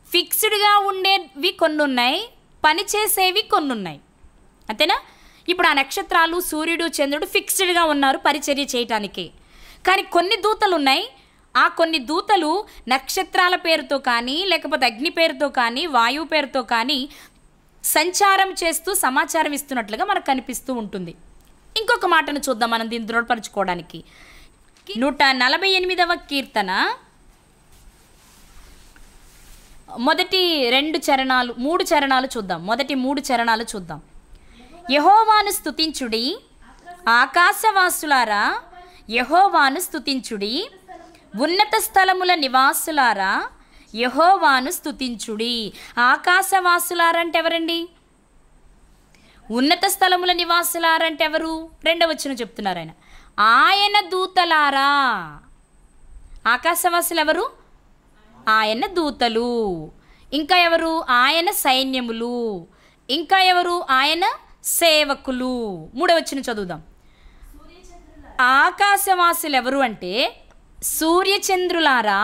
ఫిక్స్డ్గా ఉండేవి కొన్ని ఉన్నాయి, పనిచేసేవి కొన్ని ఉన్నాయి. అంతేనా? ఇప్పుడు ఆ నక్షత్రాలు, సూర్యుడు, చంద్రుడు ఫిక్స్డ్గా ఉన్నారు పరిచర్య చేయటానికి. కానీ కొన్ని దూతలు ఉన్నాయి. ఆ కొన్ని దూతలు నక్షత్రాల పేరుతో కానీ, లేకపోతే అగ్ని పేరుతో కానీ, వాయువు పేరుతో కానీ సంచారం చేస్తూ సమాచారం ఇస్తున్నట్లుగా మనకు కనిపిస్తూ ఉంటుంది. ఇంకొక మాటను చూద్దాం మనం దీన్ని దృఢపరచుకోవడానికి. 148వ కీర్తన మొదటి 3 చరణాలు చూద్దాం. మొదటి 3 చరణాలు చూద్దాం. యెహోవాను స్తుతించుడి, ఆకాశవాసులారా యెహోవాను స్తుతించుడి, ఉన్నత స్థలముల నివాసులారా యెహోవాను స్తుతించుడి. ఆకాశవాసులారా అంటే ఎవరండి? ఉన్నత స్థలముల నివాసులారంటే ఎవరు? 2వ వచనం చెప్తున్నారు ఆయన. ఆయన దూతలారా. ఆకాశవాసులు ఎవరు? ఆయన దూతలు. ఇంకా ఎవరు? ఆయన సైన్యములు. ఇంకా ఎవరు? ఆయన సేవకులు. 3వ వచనం చదువుదాం. ఆకాశవాసులు ఎవరు అంటే, సూర్యచంద్రులారా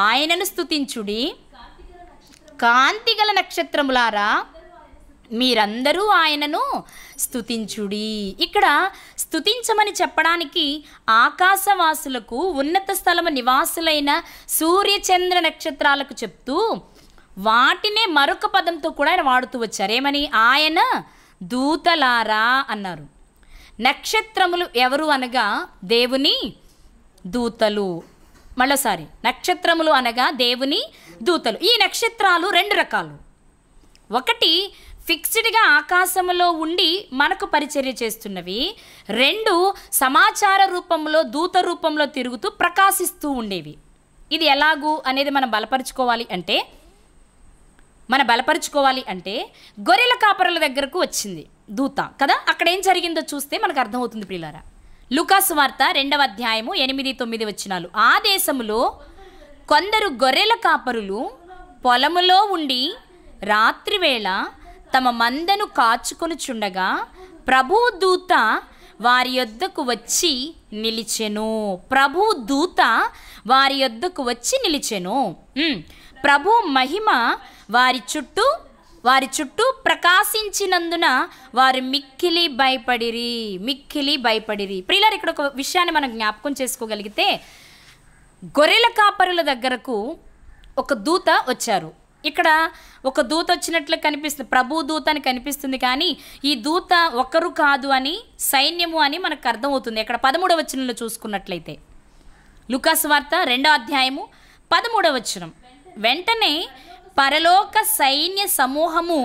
ఆయనను స్తుతించుడి, కాంతిగల నక్షత్రములారా మీరందరూ ఆయనను స్తుతించుడి. ఇక్కడ స్తుతించమని చెప్పడానికి ఆకాశవాసులకు, ఉన్నత స్థలము నివాసులైన సూర్యచంద్ర నక్షత్రాలకు చెప్తూ వాటినే మరొక పదంతో కూడా ఆయన వాడుతూ వచ్చారు. ఏమని? ఆయన దూతలారా అన్నారు. నక్షత్రములు ఎవరు అనగా దేవుని దూతలు. మళ్ళీసారి, నక్షత్రములు అనగా దేవుని దూతలు. ఈ నక్షత్రాలు 2 రకాలు. ఒకటి ఫిక్స్డ్గా ఆకాశంలో ఉండి మనకు పరిచర్య చేస్తున్నవి, 2 సమాచార రూపంలో, దూత రూపంలో తిరుగుతూ ప్రకాశిస్తూ ఉండేవి. ఇది ఎలాగూ అనేది మనం బలపరుచుకోవాలి అంటే, మన బలపరుచుకోవాలి అంటే గొర్రెల కాపరుల దగ్గరకు వచ్చింది దూత కదా. అక్కడ ఏం జరిగిందో చూస్తే మనకు అర్థమవుతుంది ప్రియులారా. లూకాసు వార్త 2వ అధ్యాయము 8-9 వచనాలు. ఆ దేశములో కొందరు గొర్రెల కాపరులు పొలములో ఉండి రాత్రివేళ తమ మందను కాచుకొనుచుండగా ప్రభువు దూత వారి యొద్దకు వచ్చి నిలిచెను. ప్రభువు దూత వారి యొద్దకు వచ్చి నిలిచెను. ప్రభు మహిమ వారి చుట్టూ ప్రకాశించినందున వారు మిక్కిలి భయపడిరి. ప్రియులారా, ఇక్కడ ఒక విషయాన్ని మనం జ్ఞాపకం చేసుకోగలిగితే గొర్రెల కాపరుల దగ్గరకు ఒక దూత వచ్చారు. ఇక్కడ ఒక దూత వచ్చినట్లు కనిపిస్తుంది, ప్రభు దూత అని కనిపిస్తుంది. కానీ ఈ దూత ఒకరు కాదు అని, సైన్యము అని మనకు అర్థమవుతుంది. ఇక్కడ 13వ వచనంలో చూసుకున్నట్లయితే లూకాసు వార్త 2వ అధ్యాయము 13వ వచనం. వెంటనే పరలోక సైన్య సమూహము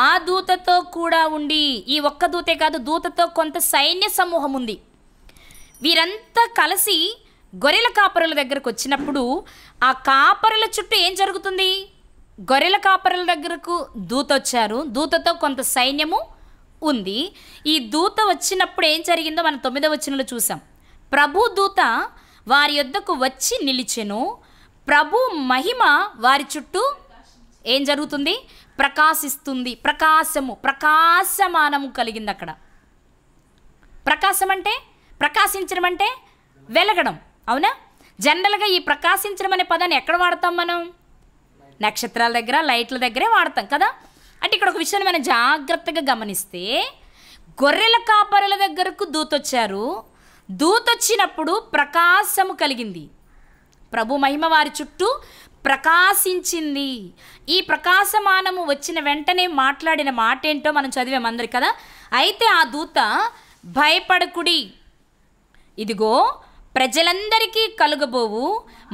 ఆ దూతతో కూడా ఉండి, ఈ ఒక్క దూతే కాదు, దూతతో కొంత సైన్య సమూహం ఉంది. వీరంతా కలిసి గొర్రెల కాపరుల దగ్గరకు వచ్చినప్పుడు ఆ కాపరుల చుట్టూ ఏం జరుగుతుంది? గొర్రెల కాపరుల దగ్గరకు దూత వచ్చారు, దూతతో కొంత సైన్యము ఉంది. ఈ దూత వచ్చినప్పుడు ఏం జరిగిందో మనం 9వ వచనంలో చూసాం. ప్రభు దూత వారి యొద్దకు వచ్చి నిలిచెను. ప్రభు మహిమ వారి చుట్టూ ఏం జరుగుతుంది? ప్రకాశిస్తుంది. ప్రకాశమానము కలిగింది అక్కడ. ప్రకాశం అంటే, ప్రకాశించడం అంటే వెలగడం, అవునా? జనరల్గా ఈ ప్రకాశించడం అనే పదాన్ని ఎక్కడ వాడతాం మనం? నక్షత్రాల దగ్గర, లైట్ల దగ్గరే వాడతాం కదా. అంటే ఇక్కడ ఒక విషయాన్ని మనం జాగ్రత్తగా గమనిస్తే, గొర్రెల కాపరుల దగ్గరకు దూతొచ్చారు. దూతొచ్చినప్పుడు ప్రకాశము కలిగింది. ప్రభు మహిమ వారి చుట్టూ ప్రకాశించింది. ఈ ప్రకాశమానము వచ్చిన వెంటనే మాట్లాడిన మాట ఏంటో మనం చదివాం అందరి కదా. అయితే ఆ దూత, భయపడకుడి, ఇదిగో ప్రజలందరికీ కలుగబోవు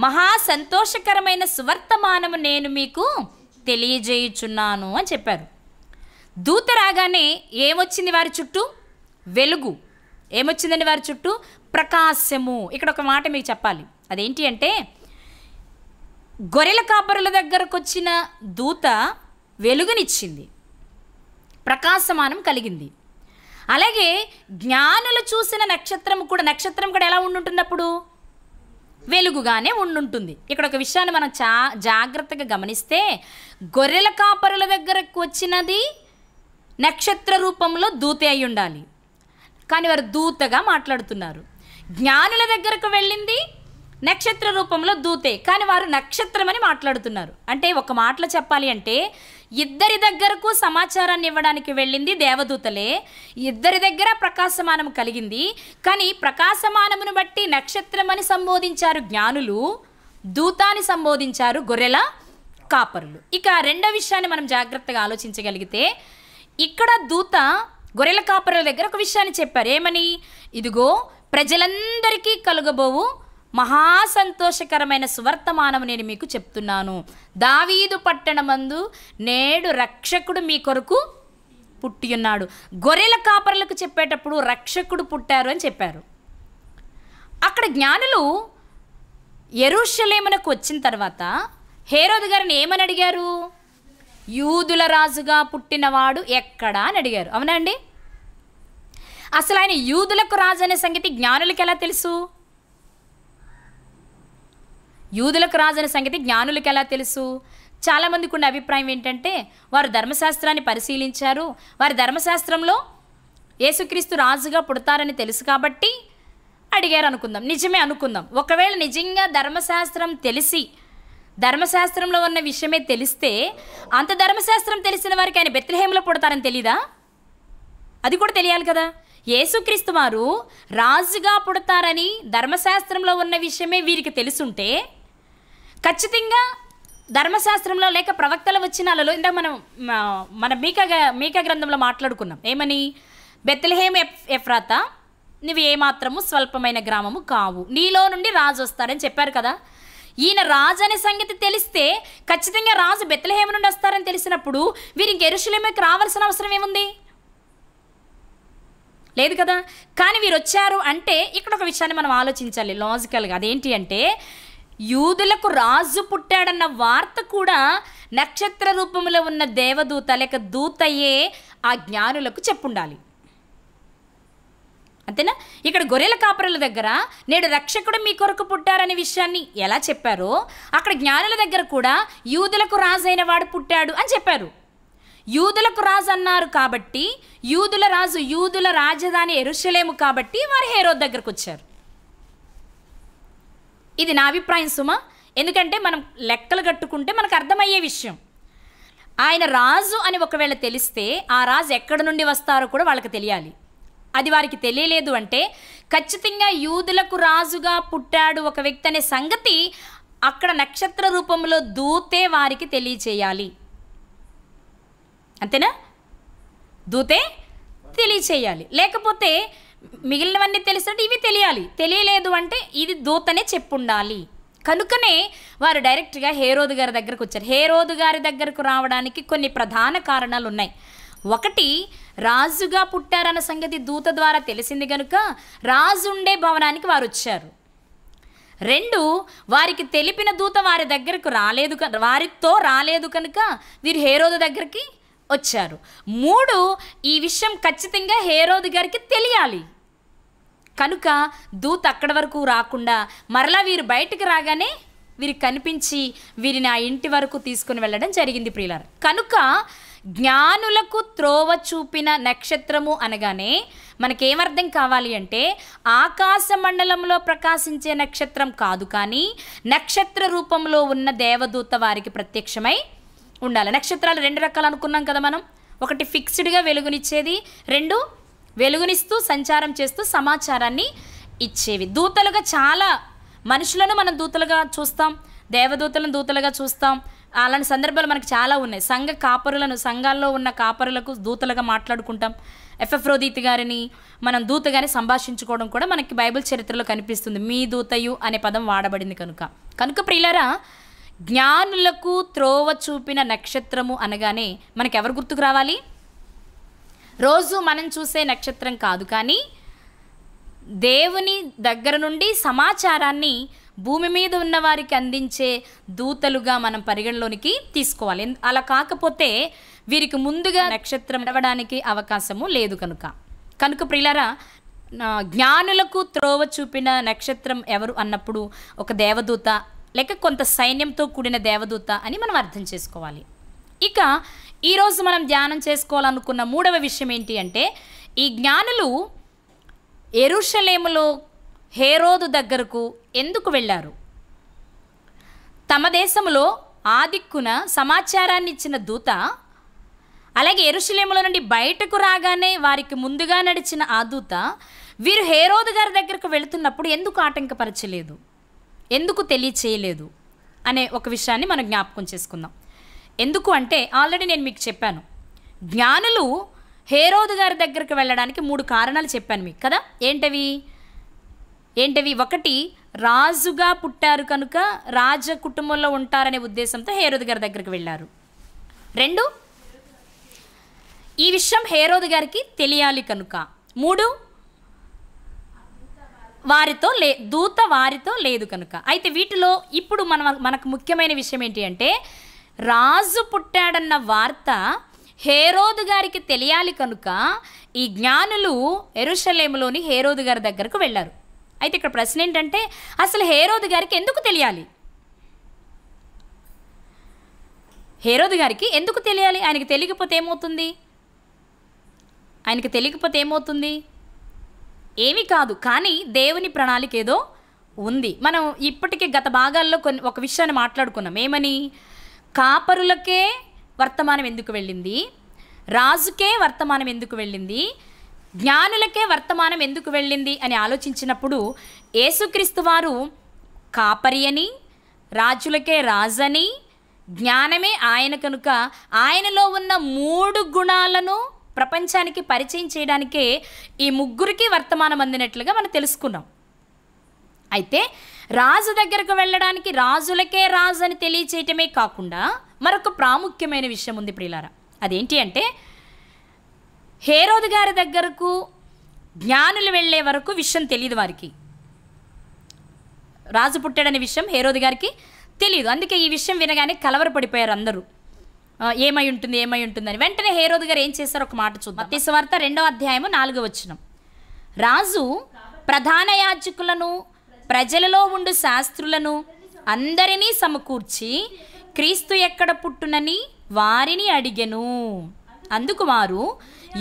మహా సంతోషకరమైన సువర్తమానము నేను మీకు తెలియజేయుచున్నాను అని చెప్పారు. దూత రాగానే ఏమొచ్చింది వారి చుట్టూ? వెలుగు. ఏమొచ్చిందండి వారి చుట్టూ? ప్రకాశము. ఇక్కడ ఒక మాట మీకు చెప్పాలి. అదేంటి అంటే, గొర్రెల కాపరుల దగ్గరకు వచ్చిన దూత వెలుగునిచ్చింది, ప్రకాశమానం కలిగింది. అలాగే జ్ఞానులు చూసిన నక్షత్రం కూడా ఎలా ఉండుంటుంది? అప్పుడు వెలుగుగానే ఉండుంటుంది. ఇక్కడ ఒక విషయాన్ని మనం జాగ్రత్తగా గమనిస్తే, గొర్రెల కాపరుల దగ్గరకు వచ్చినది నక్షత్ర రూపంలో దూత అయి ఉండాలి, కానీ వారు దూతగా మాట్లాడుతున్నారు. జ్ఞానుల దగ్గరకు వెళ్ళింది నక్షత్ర రూపంలో దూతే, కానీ వారు నక్షత్రమని మాట్లాడుతున్నారు. అంటే ఒక మాటలో చెప్పాలి అంటే, ఇద్దరి దగ్గరకు సమాచారాన్ని ఇవ్వడానికి వెళ్ళింది దేవదూతలే, ఇద్దరి దగ్గర ప్రకాశమానం కలిగింది. కానీ ప్రకాశమానమును బట్టి నక్షత్రమని సంబోధించారు జ్ఞానులు, దూతాన్ని సంబోధించారు గొర్రెల కాపరులు. ఇక రెండో విషయాన్ని మనం జాగ్రత్తగా ఆలోచించగలిగితే, ఇక్కడ దూత గొర్రెల కాపరుల దగ్గర ఒక విషయాన్ని చెప్పారు. ఏమని? ఇదిగో ప్రజలందరికీ కలుగబోవు మహా సంతోషకరమైన సువర్తమానము నేను మీకు చెప్తున్నాను. దావీదు పట్టణమందు నేడు రక్షకుడు మీ కొరకు పుట్టి ఉన్నాడు. గొర్రెల కాపరులకు చెప్పేటప్పుడు రక్షకుడు పుట్టారు అని చెప్పారు. అక్కడ జ్ఞానులు యెరూషలేమునకు వచ్చిన తర్వాత హేరోదు గారిని ఏమని అడిగారు? యూదుల రాజుగా పుట్టినవాడు ఎక్కడా అని అడిగారు. అవునా అండి? అసలు ఆయన యూదులకు రాజు అనే సంగతి జ్ఞానులకు ఎలా తెలుసు? యూదులకు రాజు అనే సంగతి జ్ఞానులకు ఎలా తెలుసు? చాలామందికి ఉన్న అభిప్రాయం ఏంటంటే, వారు ధర్మశాస్త్రాన్ని పరిశీలించారు, వారి ధర్మశాస్త్రంలో యేసుక్రీస్తు రాజుగా పుడతారని తెలుసు కాబట్టి అడిగారు అనుకుందాం. నిజమే అనుకుందాం. ఒకవేళ నిజంగా ధర్మశాస్త్రం తెలిసి, ధర్మశాస్త్రంలో ఉన్న విషయమే తెలిస్తే, అంత ధర్మశాస్త్రం తెలిసిన వారికి ఆయన బెత్లెహేములో పుడతారని తెలీదా? అది కూడా తెలియాలి కదా. యేసుక్రీస్తు వారు రాజుగా పుడతారని ధర్మశాస్త్రంలో ఉన్న విషయమే వీరికి తెలుసుంటే, ఖచ్చితంగా ధర్మశాస్త్రంలో లేక ప్రవక్తల వచనాలలో ఇందాక మన మీకా గ్రంథంలో మాట్లాడుకున్నాం. ఏమని? బెత్లెహేము ఎఫ్రాతా, నువ్వు ఏమాత్రము స్వల్పమైన గ్రామము కావు, నీలో నుండి రాజు వస్తారని చెప్పారు కదా. ఈయన రాజు అనే సంగతి తెలిస్తే ఖచ్చితంగా రాజు బెత్లెహేము నుండి వస్తారని తెలిసినప్పుడు వీరు ఇంక యెరూషలేముకి రావాల్సిన అవసరం ఏముంది? లేదు కదా. కానీ వీరు వచ్చారు అంటే ఇక్కడ ఒక విషయాన్ని మనం ఆలోచించాలి లాజికల్గా. అదేంటి అంటే, యూదులకు రాజు పుట్టాడన్న వార్త కూడా నక్షత్ర రూపంలో ఉన్న దేవదూత లేక దూతయే ఆ జ్ఞానులకు చెప్పుండాలి. అంతేనా? ఇక్కడ గొర్రెల కాపరుల దగ్గర నేడు రక్షకుడు మీ కొరకు పుట్టారనే విషయాన్ని ఎలా చెప్పారో అక్కడ జ్ఞానుల దగ్గర కూడా యూదులకు రాజైన వాడు పుట్టాడు అని చెప్పారు. యూదులకు రాజు అన్నారు కాబట్టి యూదుల రాజు, యూదుల రాజధాని యెరూషలేము కాబట్టి వారు హేరోదు దగ్గరకు వచ్చారు. ఇది నా అభిప్రాయం సుమా. ఎందుకంటే మనం లెక్కలు కట్టుకుంటే మనకు అర్థమయ్యే విషయం. ఆయన రాజు అని ఒకవేళ తెలిస్తే ఆ రాజు ఎక్కడి నుండి వస్తారో కూడా వాళ్ళకి తెలియాలి. అది వారికి తెలియలేదు అంటే ఖచ్చితంగా యూదులకు రాజుగా పుట్టాడు ఒక వ్యక్తి అనే సంగతి అక్కడ నక్షత్ర రూపంలో దూతే వారికి తెలియచేయాలి. అంతేనా? దూతే తెలియచేయాలి. లేకపోతే మిగిలినవన్నీ తెలిసినట్టు ఇవి తెలియాలి. తెలియలేదు అంటే ఇది దూతనే చెప్పుండాలి. కనుకనే వారు డైరెక్ట్గా హేరోదు గారి దగ్గరకు వచ్చారు. హేరోదు గారి దగ్గరకు రావడానికి కొన్ని ప్రధాన కారణాలు ఉన్నాయి. ఒకటి, రాజుగా పుట్టారన్న సంగతి దూత ద్వారా తెలిసింది కనుక రాజుండే భవనానికి వారు వచ్చారు. రెండు, వారికి తెలిపిన దూత వారి దగ్గరకు వారితో రాలేదు కనుక వీరు హేరోదు దగ్గరికి వచ్చారు. మూడు, ఈ విషయం ఖచ్చితంగా హేరోదు గారికి తెలియాలి కనుక దూత అక్కడి వరకు రాకుండా మరలా వీరు బయటికి రాగానే వీరికి కనిపించి వీరిని ఆ ఇంటి వరకు తీసుకుని వెళ్ళడం జరిగింది ప్రియులారా. కనుక జ్ఞానులకు త్రోవ చూపిన నక్షత్రము అనగానే మనకేమర్థం కావాలి అంటే ఆకాశ మండలంలో ప్రకాశించే నక్షత్రం కాదు, కానీ నక్షత్ర రూపంలో ఉన్న దేవదూత వారికి ప్రత్యక్షమై ఉండాలి. నక్షత్రాలు రెండు రకాలు అనుకున్నాం కదా మనం. ఒకటి ఫిక్స్డ్గా వెలుగునిచ్చేది, రెండు వెలుగునిస్తూ సంచారం చేస్తూ సమాచారాన్ని ఇచ్చేవి. దూతలుగా చాలా మనుషులను మనం దూతలుగా చూస్తాం, దేవదూతలను దూతలుగా చూస్తాం. అలాంటి సందర్భాలు మనకు చాలా ఉన్నాయి. సంఘాల్లో ఉన్న కాపరులకు దూతలుగా మాట్లాడుకుంటాం. ఎఫ్రోదీతు గారిని మనం దూతగానే సంభాషించుకోవడం కూడా మనకి బైబిల్ చరిత్రలో కనిపిస్తుంది. మీ దూతయు అనే పదం వాడబడింది కనుక ప్రియులారా, జ్ఞానులకు త్రోవ చూపిన నక్షత్రము అనగానే మనకు ఎవరు గుర్తుకు రావాలి? రోజు మనం చూసే నక్షత్రం కాదు, కానీ దేవుని దగ్గర నుండి సమాచారాన్ని భూమి మీద ఉన్న వారికి అందించే దూతలుగా మనం పరిగణలోనికి తీసుకోవాలి. అలా కాకపోతే వీరికి ముందుగా నక్షత్రం నడవడానికి అవకాశము లేదు కనుక ప్రియులారా, జ్ఞానులకు త్రోవ చూపిన నక్షత్రం ఎవరు అన్నప్పుడు ఒక దేవదూత లేక కొంత సైన్యంతో కూడిన దేవదూత అని మనం అర్థం చేసుకోవాలి. ఇక ఈరోజు మనం ధ్యానం చేసుకోవాలనుకున్న మూడవ విషయం ఏంటి అంటే, ఈ జ్ఞానులు యెరూషలేములో హేరోదు దగ్గరకు ఎందుకు వెళ్ళారు? తమ దేశంలో ఆ దిక్కున సమాచారాన్ని ఇచ్చిన దూత, అలాగే యెరూషలేములో నుండి బయటకు రాగానే వారికి ముందుగా నడిచిన ఆ దూత వీరు హేరోదు గారి దగ్గరకు వెళుతున్నప్పుడు ఎందుకు ఆటంకపరచలేదు, ఎందుకు తెలియచేయలేదు అనే ఒక విషయాన్ని మనం జ్ఞాపకం చేసుకుందాం. ఎందుకు అంటే ఆల్రెడీ నేను మీకు చెప్పాను, జ్ఞానులు హేరోదు గారి దగ్గరకు వెళ్ళడానికి 3 కారణాలు చెప్పాను మీకు కదా. ఏంటవి? ఒకటి, రాజుగా పుట్టారు కనుక రాజ కుటుంబంలో ఉంటారనే ఉద్దేశంతో హేరోదు గారి దగ్గరకు వెళ్ళారు. 2, ఈ విషయం హేరోదు గారికి తెలియాలి కనుక. 3, దూత వారితో లేదు కనుక. అయితే వీటిలో ఇప్పుడు మనకు ముఖ్యమైన విషయం ఏంటి అంటే, రాజు పుట్టాడన్న వార్త హేరోదు గారికి తెలియాలి కనుక ఈ జ్ఞానులు యెరూషలేములోని హేరోదు గారి దగ్గరకు వెళ్ళారు. అయితే ఇక్కడ ప్రశ్న ఏంటంటే, అసలు హేరోదు గారికి ఎందుకు తెలియాలి? హేరోదు గారికి ఎందుకు తెలియాలి? ఆయనకి తెలియకపోతే ఏమవుతుంది? ఏమీ కాదు, కానీ దేవుని ప్రణాళిక ఏదో ఉంది. మనం ఇప్పటికే గత భాగాల్లో ఒక విషయాన్ని మాట్లాడుకున్నాం. ఏమని? కాపరులకే వర్తమానం ఎందుకు వెళ్ళింది, రాజుకే వర్తమానం ఎందుకు వెళ్ళింది, జ్ఞానులకే వర్తమానం ఎందుకు వెళ్ళింది అని ఆలోచించినప్పుడు యేసుక్రీస్తు వారు కాపరి అని, రాజులకే రాజని, జ్ఞానమే ఆయన కనుక ఆయనలో ఉన్న 3 గుణాలను ప్రపంచానికి పరిచయం చేయడానికే ఈ 3కి వర్తమానం అందినట్లుగా మనం తెలుసుకున్నాం. అయితే రాజు దగ్గరకు వెళ్ళడానికి రాజులకే రాజు అని తెలియచేయటమే కాకుండా మరొక ప్రాముఖ్యమైన విషయం ఉంది ప్రియులారా. అదేంటి అంటే, హేరోదు గారి దగ్గరకు జ్ఞానులు వెళ్ళే వరకు విషయం తెలియదు వారికి. రాజు పుట్టాడనే విషయం హేరోదు గారికి తెలియదు. అందుకే ఈ విషయం వినగానే కలవరపడిపోయారు అందరూ. ఏమై ఉంటుందని. వెంటనే హేరోదు గారు ఏం చేశారో ఒక మాట చూద్దాం. మత్తయి సువార్త 2వ అధ్యాయము 4వ వచనం. రాజు ప్రధాన యాజకులను ప్రజలలో ఉండు శాస్త్రులను అందరినీ సమకూర్చి క్రీస్తు ఎక్కడ పుట్టునని వారిని అడిగెను. అందుకు వారు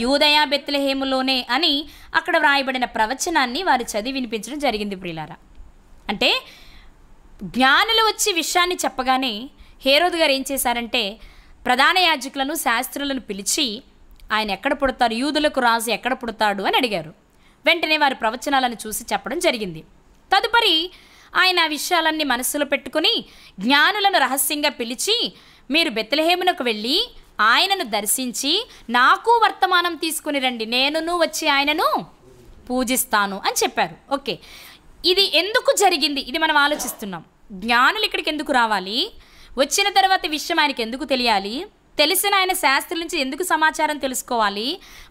యూదయ బెత్లెహేములోనే అని అక్కడ వ్రాయబడిన ప్రవచనాన్ని వారు చదివి వినిపించడం జరిగింది ప్రియులారా. అంటే జ్ఞానులు వచ్చి విషయాన్ని చెప్పగానే హేరోదు గారు ఏం చేశారంటే ప్రధాన యాజకులను శాస్త్రులను పిలిచి ఆయన ఎక్కడ పుడతారు, యూదులకు రాజు ఎక్కడ పుడతాడు అని అడిగారు. వెంటనే వారి ప్రవచనాలను చూసి చెప్పడం జరిగింది. తదుపరి ఆయన ఆ విషయాలన్నీ మనస్సులో పెట్టుకుని జ్ఞానులను రహస్యంగా పిలిచి మీరు బెత్లెహేమునకు వెళ్ళి ఆయనను దర్శించి నాకు వర్తమానం తీసుకుని రండి, నేనును వచ్చి ఆయనను పూజిస్తాను అని చెప్పారు. ఓకే, ఇది ఎందుకు జరిగింది ఇది మనం ఆలోచిస్తున్నాం. జ్ఞానులు ఇక్కడికి ఎందుకు రావాలి, వచ్చిన తర్వాత విషయం ఆయనకి ఎందుకు తెలియాలి, తెలిసిన ఆయన శాస్త్రుల నుంచి ఎందుకు సమాచారం తెలుసుకోవాలి,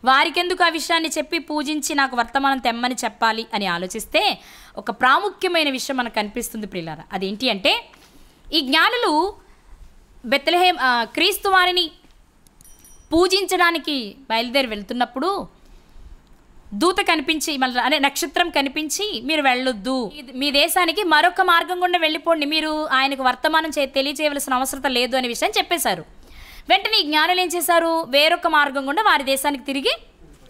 వారికి ఎందుకు ఆ విషయాన్ని చెప్పి పూజించి నాకు వర్తమానం తెమ్మని చెప్పాలి అని ఆలోచిస్తే ఒక ప్రాముఖ్యమైన విషయం మనకు కనిపిస్తుంది ప్రియులారా. అదేంటి అంటే ఈ జ్ఞానులు బెత్లెహేం క్రీస్తు వారిని పూజించడానికి బయలుదేరి వెళ్తున్నప్పుడు దూత కనిపించి మళ్ళీ అనే నక్షత్రం కనిపించి మీరు వెళ్ళొద్దు, మీ దేశానికి మరొక మార్గం గుండా వెళ్ళిపోండి, మీరు ఆయనకు వర్తమానం తెలియజేయవలసిన అవసరం లేదు అనే విషయం చెప్పేశారు. వెంటనే ఈ జ్ఞానులు ఏం చేశారు, వేరొక మార్గం గుండా వారి దేశానికి తిరిగి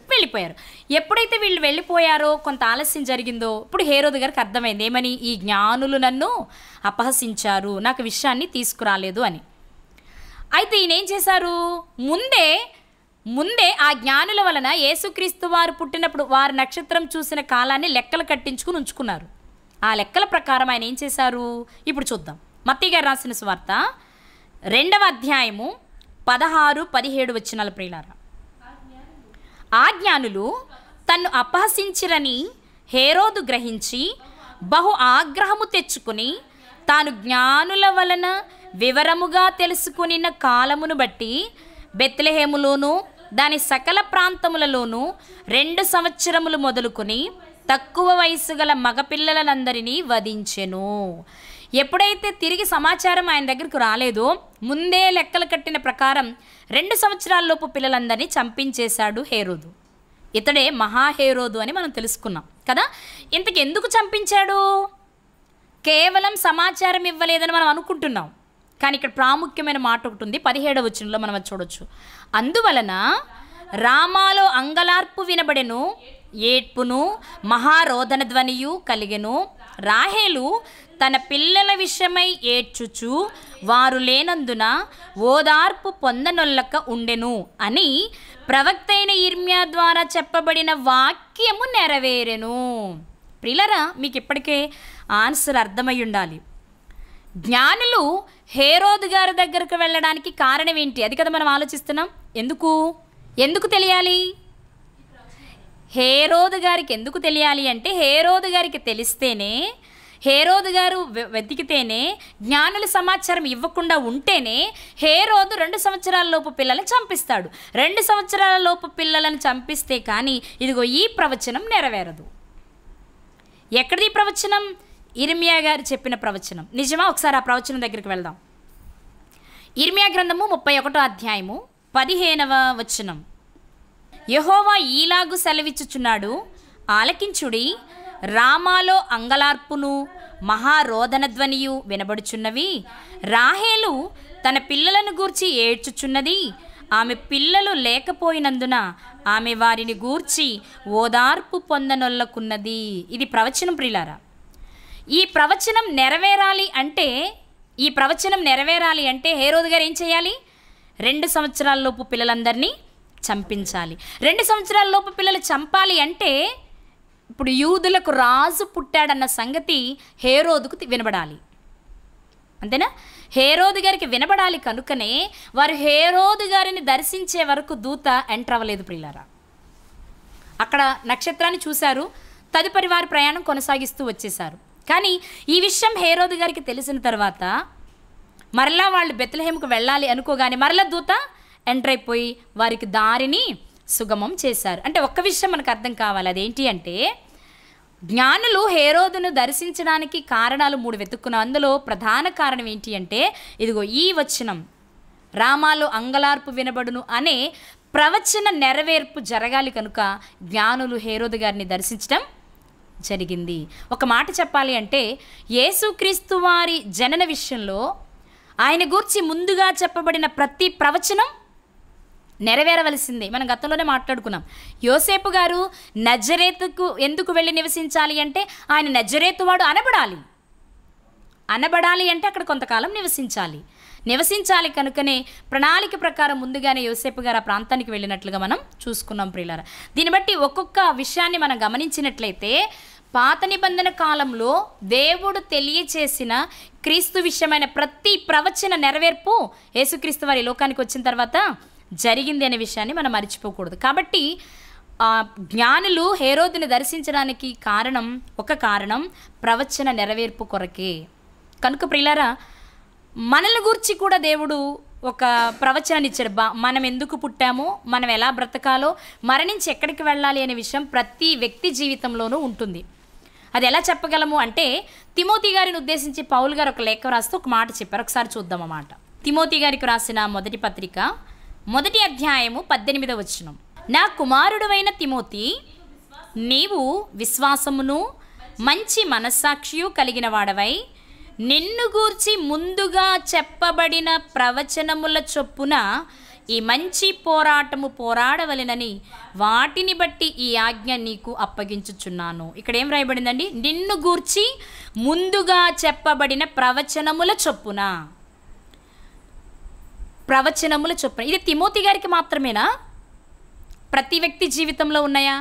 వెళ్ళిపోయారు. ఎప్పుడైతే వీళ్ళు వెళ్ళిపోయారో కొంత ఆలస్యం జరిగిందో ఇప్పుడు హేరోదు గారికి అర్థమైంది ఏమని, ఈ జ్ఞానులు నన్ను అపహసించారు, నాకు విషయాన్ని తీసుకురాలేదు అని. అయితే ఈయన ఏం చేశారు, ముందే ఆ జ్ఞానుల వలన యేసుక్రీస్తు వారు పుట్టినప్పుడు వారి నక్షత్రం చూసిన కాలాన్ని లెక్కలు కట్టించుకుని ఉంచుకున్నారు. ఆ లెక్కల ప్రకారం ఆయన ఏం చేశారు ఇప్పుడు చూద్దాం. మత్తయి గారు రాసిన సువార్త 2వ అధ్యాయము 16-17 వచనాల ప్రియులారా. ఆ జ్ఞానులు తన్ను అపహసించిరని హేరోదు గ్రహించి బహు ఆగ్రహము తెచ్చుకుని తాను జ్ఞానుల వలన వివరముగా తెలుసుకునిన కాలమును బట్టి బెత్లెహేములోను దాని సకల ప్రాంతములలోనూ 2 సంవత్సరములు మొదలుకొని తక్కువ వయసు గల మగపిల్లలందరినీ వధించెను. ఎప్పుడైతే తిరిగి సమాచారం ఆయన దగ్గరకు రాలేదో ముందే లెక్కలు కట్టిన ప్రకారం 2 సంవత్సరాలలోపు పిల్లలందరినీ చంపించేశాడు హేరోదు. ఇతడే మహాహేరోదు అని మనం తెలుసుకున్నాం కదా. ఇంతకు ఎందుకు చంపించాడు, కేవలం సమాచారం ఇవ్వలేదని మనం అనుకుంటున్నాం, కానీ ఇక్కడ ప్రాముఖ్యమైన మాట ఒకటి ఉంది. 17వ వచనంలో మనం అది చూడొచ్చు. అందువలన రామాలో అంగలార్పు వినబడెను, ఏడ్పును మహారోదన ధ్వనియు కలిగెను. రాహేలు తన పిల్లల విషయమై ఏడ్చుచు వారు లేనందున ఓదార్పు పొందనొల్లక ఉండెను అని ప్రవక్త అయిన ఇర్మియా ద్వారా చెప్పబడిన వాక్యము నెరవేరెను. ప్రియులారా, మీకు ఇప్పటికే ఆన్సర్ అర్థమై ఉండాలి. జ్ఞానులు హేరోదు గారి దగ్గరకు వెళ్ళడానికి కారణం ఏంటి, అది కదా మనం ఆలోచిస్తున్నాం. ఎందుకు తెలియాలి, హేరోదు గారికి ఎందుకు తెలియాలి అంటే హేరోదు గారికి తెలిస్తేనే, హేరోదు గారు వెతికితేనే, జ్ఞానుల సమాచారం ఇవ్వకుండా ఉంటేనే హేరోదు 2 సంవత్సరాల లోపు పిల్లల్ని చంపిస్తాడు. 2 సంవత్సరాల లోపు పిల్లలను చంపిస్తే కానీ ఇదిగో ఈ ప్రవచనం నెరవేరదు. ఎక్కడిది ప్రవచనం, ఇర్మియా గారు చెప్పిన ప్రవచనం నిజమా? ఒకసారి ఆ ప్రవచనం దగ్గరికి వెళ్దాం. ఇర్మియా గ్రంథము 31వ అధ్యాయము 15వ వచనం. యెహోవా ఈలాగు సెలవిచ్చుచున్నాడు, ఆలకించుడి, రామాలో అంగలార్పును మహారోదన ధ్వనియు వినబడుచున్నవి. రాహేలు తన పిల్లలను గూర్చి ఏడ్చుచున్నది, ఆమె పిల్లలు లేకపోయినందున ఆమె వారిని గూర్చి ఓదార్పు పొందనొల్లకున్నది. ఇది ప్రవచనం ప్రియులారా. ఈ ప్రవచనం నెరవేరాలి అంటే హేరోదు గారు ఏం చేయాలి, 2 సంవత్సరాల లోపు పిల్లలందరినీ చంపించాలి. 2 సంవత్సరాల లోపు పిల్లలు చంపాలి అంటే ఇప్పుడు యూదులకు రాజు పుట్టాడన్న సంగతి హేరోదుకు వినబడాలి, అంతేనా? హేరోదు గారికి వినబడాలి కనుకనే వారు హేరోదు గారిని దర్శించే వరకు దూత ఎంటర్ అవ్వలేదు ప్రియులారా. అక్కడ నక్షత్రాన్ని చూశారు, తదుపరి వారి ప్రయాణం కొనసాగిస్తూ వచ్చేశారు. కానీ ఈ విషయం హేరోదు గారికి తెలిసిన తర్వాత మరలా వాళ్ళు బెత్లెహేముకు వెళ్ళాలి అనుకోగానే మరలా దూత ఎంటర్ అయిపోయి వారికి దారిని సుగమం చేశారు. అంటే ఒక్క విషయం మనకు అర్థం కావాలి, అదేంటి అంటే జ్ఞానులు హేరోదును దర్శించడానికి కారణాలు 3 వెతుక్కున్నాం. అందులో ప్రధాన కారణం ఏంటి అంటే ఇదిగో ఈ వచనం రామాలో అంగలార్పు వినబడును అనే ప్రవచన నెరవేర్పు జరగాలి కనుక జ్ఞానులు హేరోదు గారిని దర్శించడం జరిగింది. ఒక మాట చెప్పాలి అంటే యేసుక్రీస్తు వారి జనన విషయంలో ఆయన గూర్చి ముందుగా చెప్పబడిన ప్రతి ప్రవచనం నెరవేరవలసిందే. మనం గతంలోనే మాట్లాడుకున్నాం. యోసేపు గారు నజరేతుకు ఎందుకు వెళ్ళి నివసించాలి అంటే ఆయన నజరేతు వాడు అనబడాలి అంటే అక్కడ కొంతకాలం నివసించాలి కనుకనే ప్రణాళిక ప్రకారం ముందుగానే యోసేపు గారు ఆ ప్రాంతానికి వెళ్ళినట్లుగా మనం చూసుకున్నాం ప్రియులారా. దీన్ని బట్టి ఒక్కొక్క విషయాన్ని మనం గమనించినట్లయితే పాత నిబంధన కాలంలో దేవుడు తెలియచేసిన క్రీస్తు విషయమైన ప్రతి ప్రవచన నెరవేర్పు యేసుక్రీస్తు వారి లోకానికి వచ్చిన తర్వాత జరిగింది అనే విషయాన్ని మనం మర్చిపోకూడదు. కాబట్టి జ్ఞానులు హేరోదుని దర్శించడానికి ఒక కారణం ప్రవచన నెరవేర్పు కొరకే. కనుక ప్రియులారా, మనల్ని గురించి కూడా దేవుడు ఒక ప్రవచనాన్ని ఇచ్చాడు. మనం ఎందుకు పుట్టామో, మనం ఎలా బ్రతకాలో, మరణించి ఎక్కడికి వెళ్ళాలి అనే విషయం ప్రతి వ్యక్తి జీవితంలోనూ ఉంటుంది. అది ఎలా చెప్పగలము అంటే తిమోతి గారిని ఉద్దేశించి పౌలు గారు ఒక లేఖ రాస్తూ ఒక మాట చెప్పారు. ఒకసారి చూద్దాం ఆ మాట. తిమోతి గారికి రాసిన మొదటి పత్రిక 1వ అధ్యాయము 18వ వచనం. నా కుమారుడవైన తిమోతి, నీవు విశ్వాసమును మంచి మనస్సాక్షియు కలిగిన వాడవై నిన్ను గూర్చి ముందుగా చెప్పబడిన ప్రవచనముల చొప్పున ఈ మంచి పోరాటము పోరాడవలెనని వాటిని బట్టి ఈ ఆజ్ఞ నీకు అప్పగించుచున్నాను. ఇక్కడ ఏం రాయబడిందండి? నిన్ను గూర్చి ముందుగా చెప్పబడిన ప్రవచనముల చొప్పున. ఇది తిమోతి గారికి మాత్రమేనా? ప్రతి వ్యక్తి జీవితంలో ఉన్నాయా?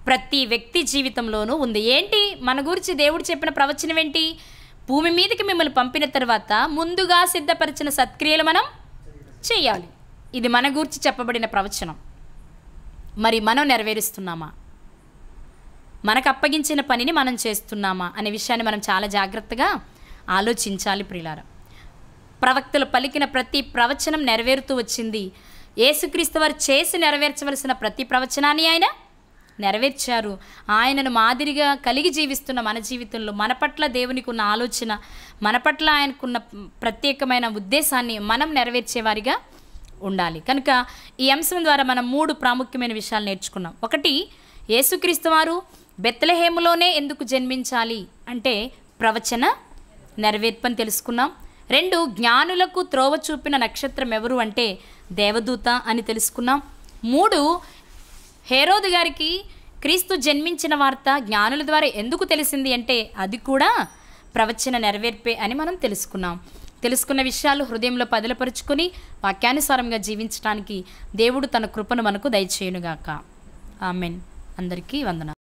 ప్రతి వ్యక్తి జీవితంలోనూ ఉంది. ఏంటి మన గురించి దేవుడు చెప్పిన ప్రవచనం ఏంటి? భూమి మీదకి మిమ్మల్ని పంపిన తర్వాత ముందుగా సిద్ధపరిచిన సత్క్రియలు మనం చేయాలి. ఇది మన గురించి చెప్పబడిన ప్రవచనం. మరి మనం నెరవేరుస్తున్నామా? మనకు అప్పగించిన పనిని మనం చేస్తున్నామా అనే విషయాన్ని మనం చాలా జాగ్రత్తగా ఆలోచించాలి ప్రియులారా. ప్రవక్తలు పలికిన ప్రతి ప్రవచనం నెరవేరుతూ వచ్చింది. యేసుక్రీస్తు వారు చేసి నెరవేర్చవలసిన ప్రతి ప్రవచనాన్ని ఆయన నెరవేర్చారు. ఆయనను మాదిరిగా కలిగి జీవిస్తున్న మన జీవితంలో మన పట్ల దేవునికి ఉన్న ఆలోచన, మన పట్ల ఆయనకున్న ప్రత్యేకమైన ఉద్దేశాన్ని మనం నెరవేర్చేవారిగా ఉండాలి. కనుక ఈ అంశం ద్వారా మనం 3 ప్రాముఖ్యమైన విషయాలు నేర్చుకున్నాం. 1, యేసుక్రీస్తు వారు బెత్లెహేములోనే ఎందుకు జన్మించాలి అంటే ప్రవచన నెరవేర్పని తెలుసుకున్నాం. 2, జ్ఞానులకు త్రోవ చూపిన నక్షత్రం ఎవరు అంటే దేవదూత అని తెలుసుకున్నాం. 3, హేరోదు గారికి క్రీస్తు జన్మించిన వార్త జ్ఞానుల ద్వారా ఎందుకు తెలిసింది అంటే అది కూడా ప్రవచన నెరవేర్పే అని మనం తెలుసుకున్న విషయాలు హృదయంలో పదిలపరుచుకొని వాక్యానుసారంగా జీవించడానికి దేవుడు తన కృపను మనకు దయచేయునుగాక. ఆమెన్. అందరికీ వందనాలు.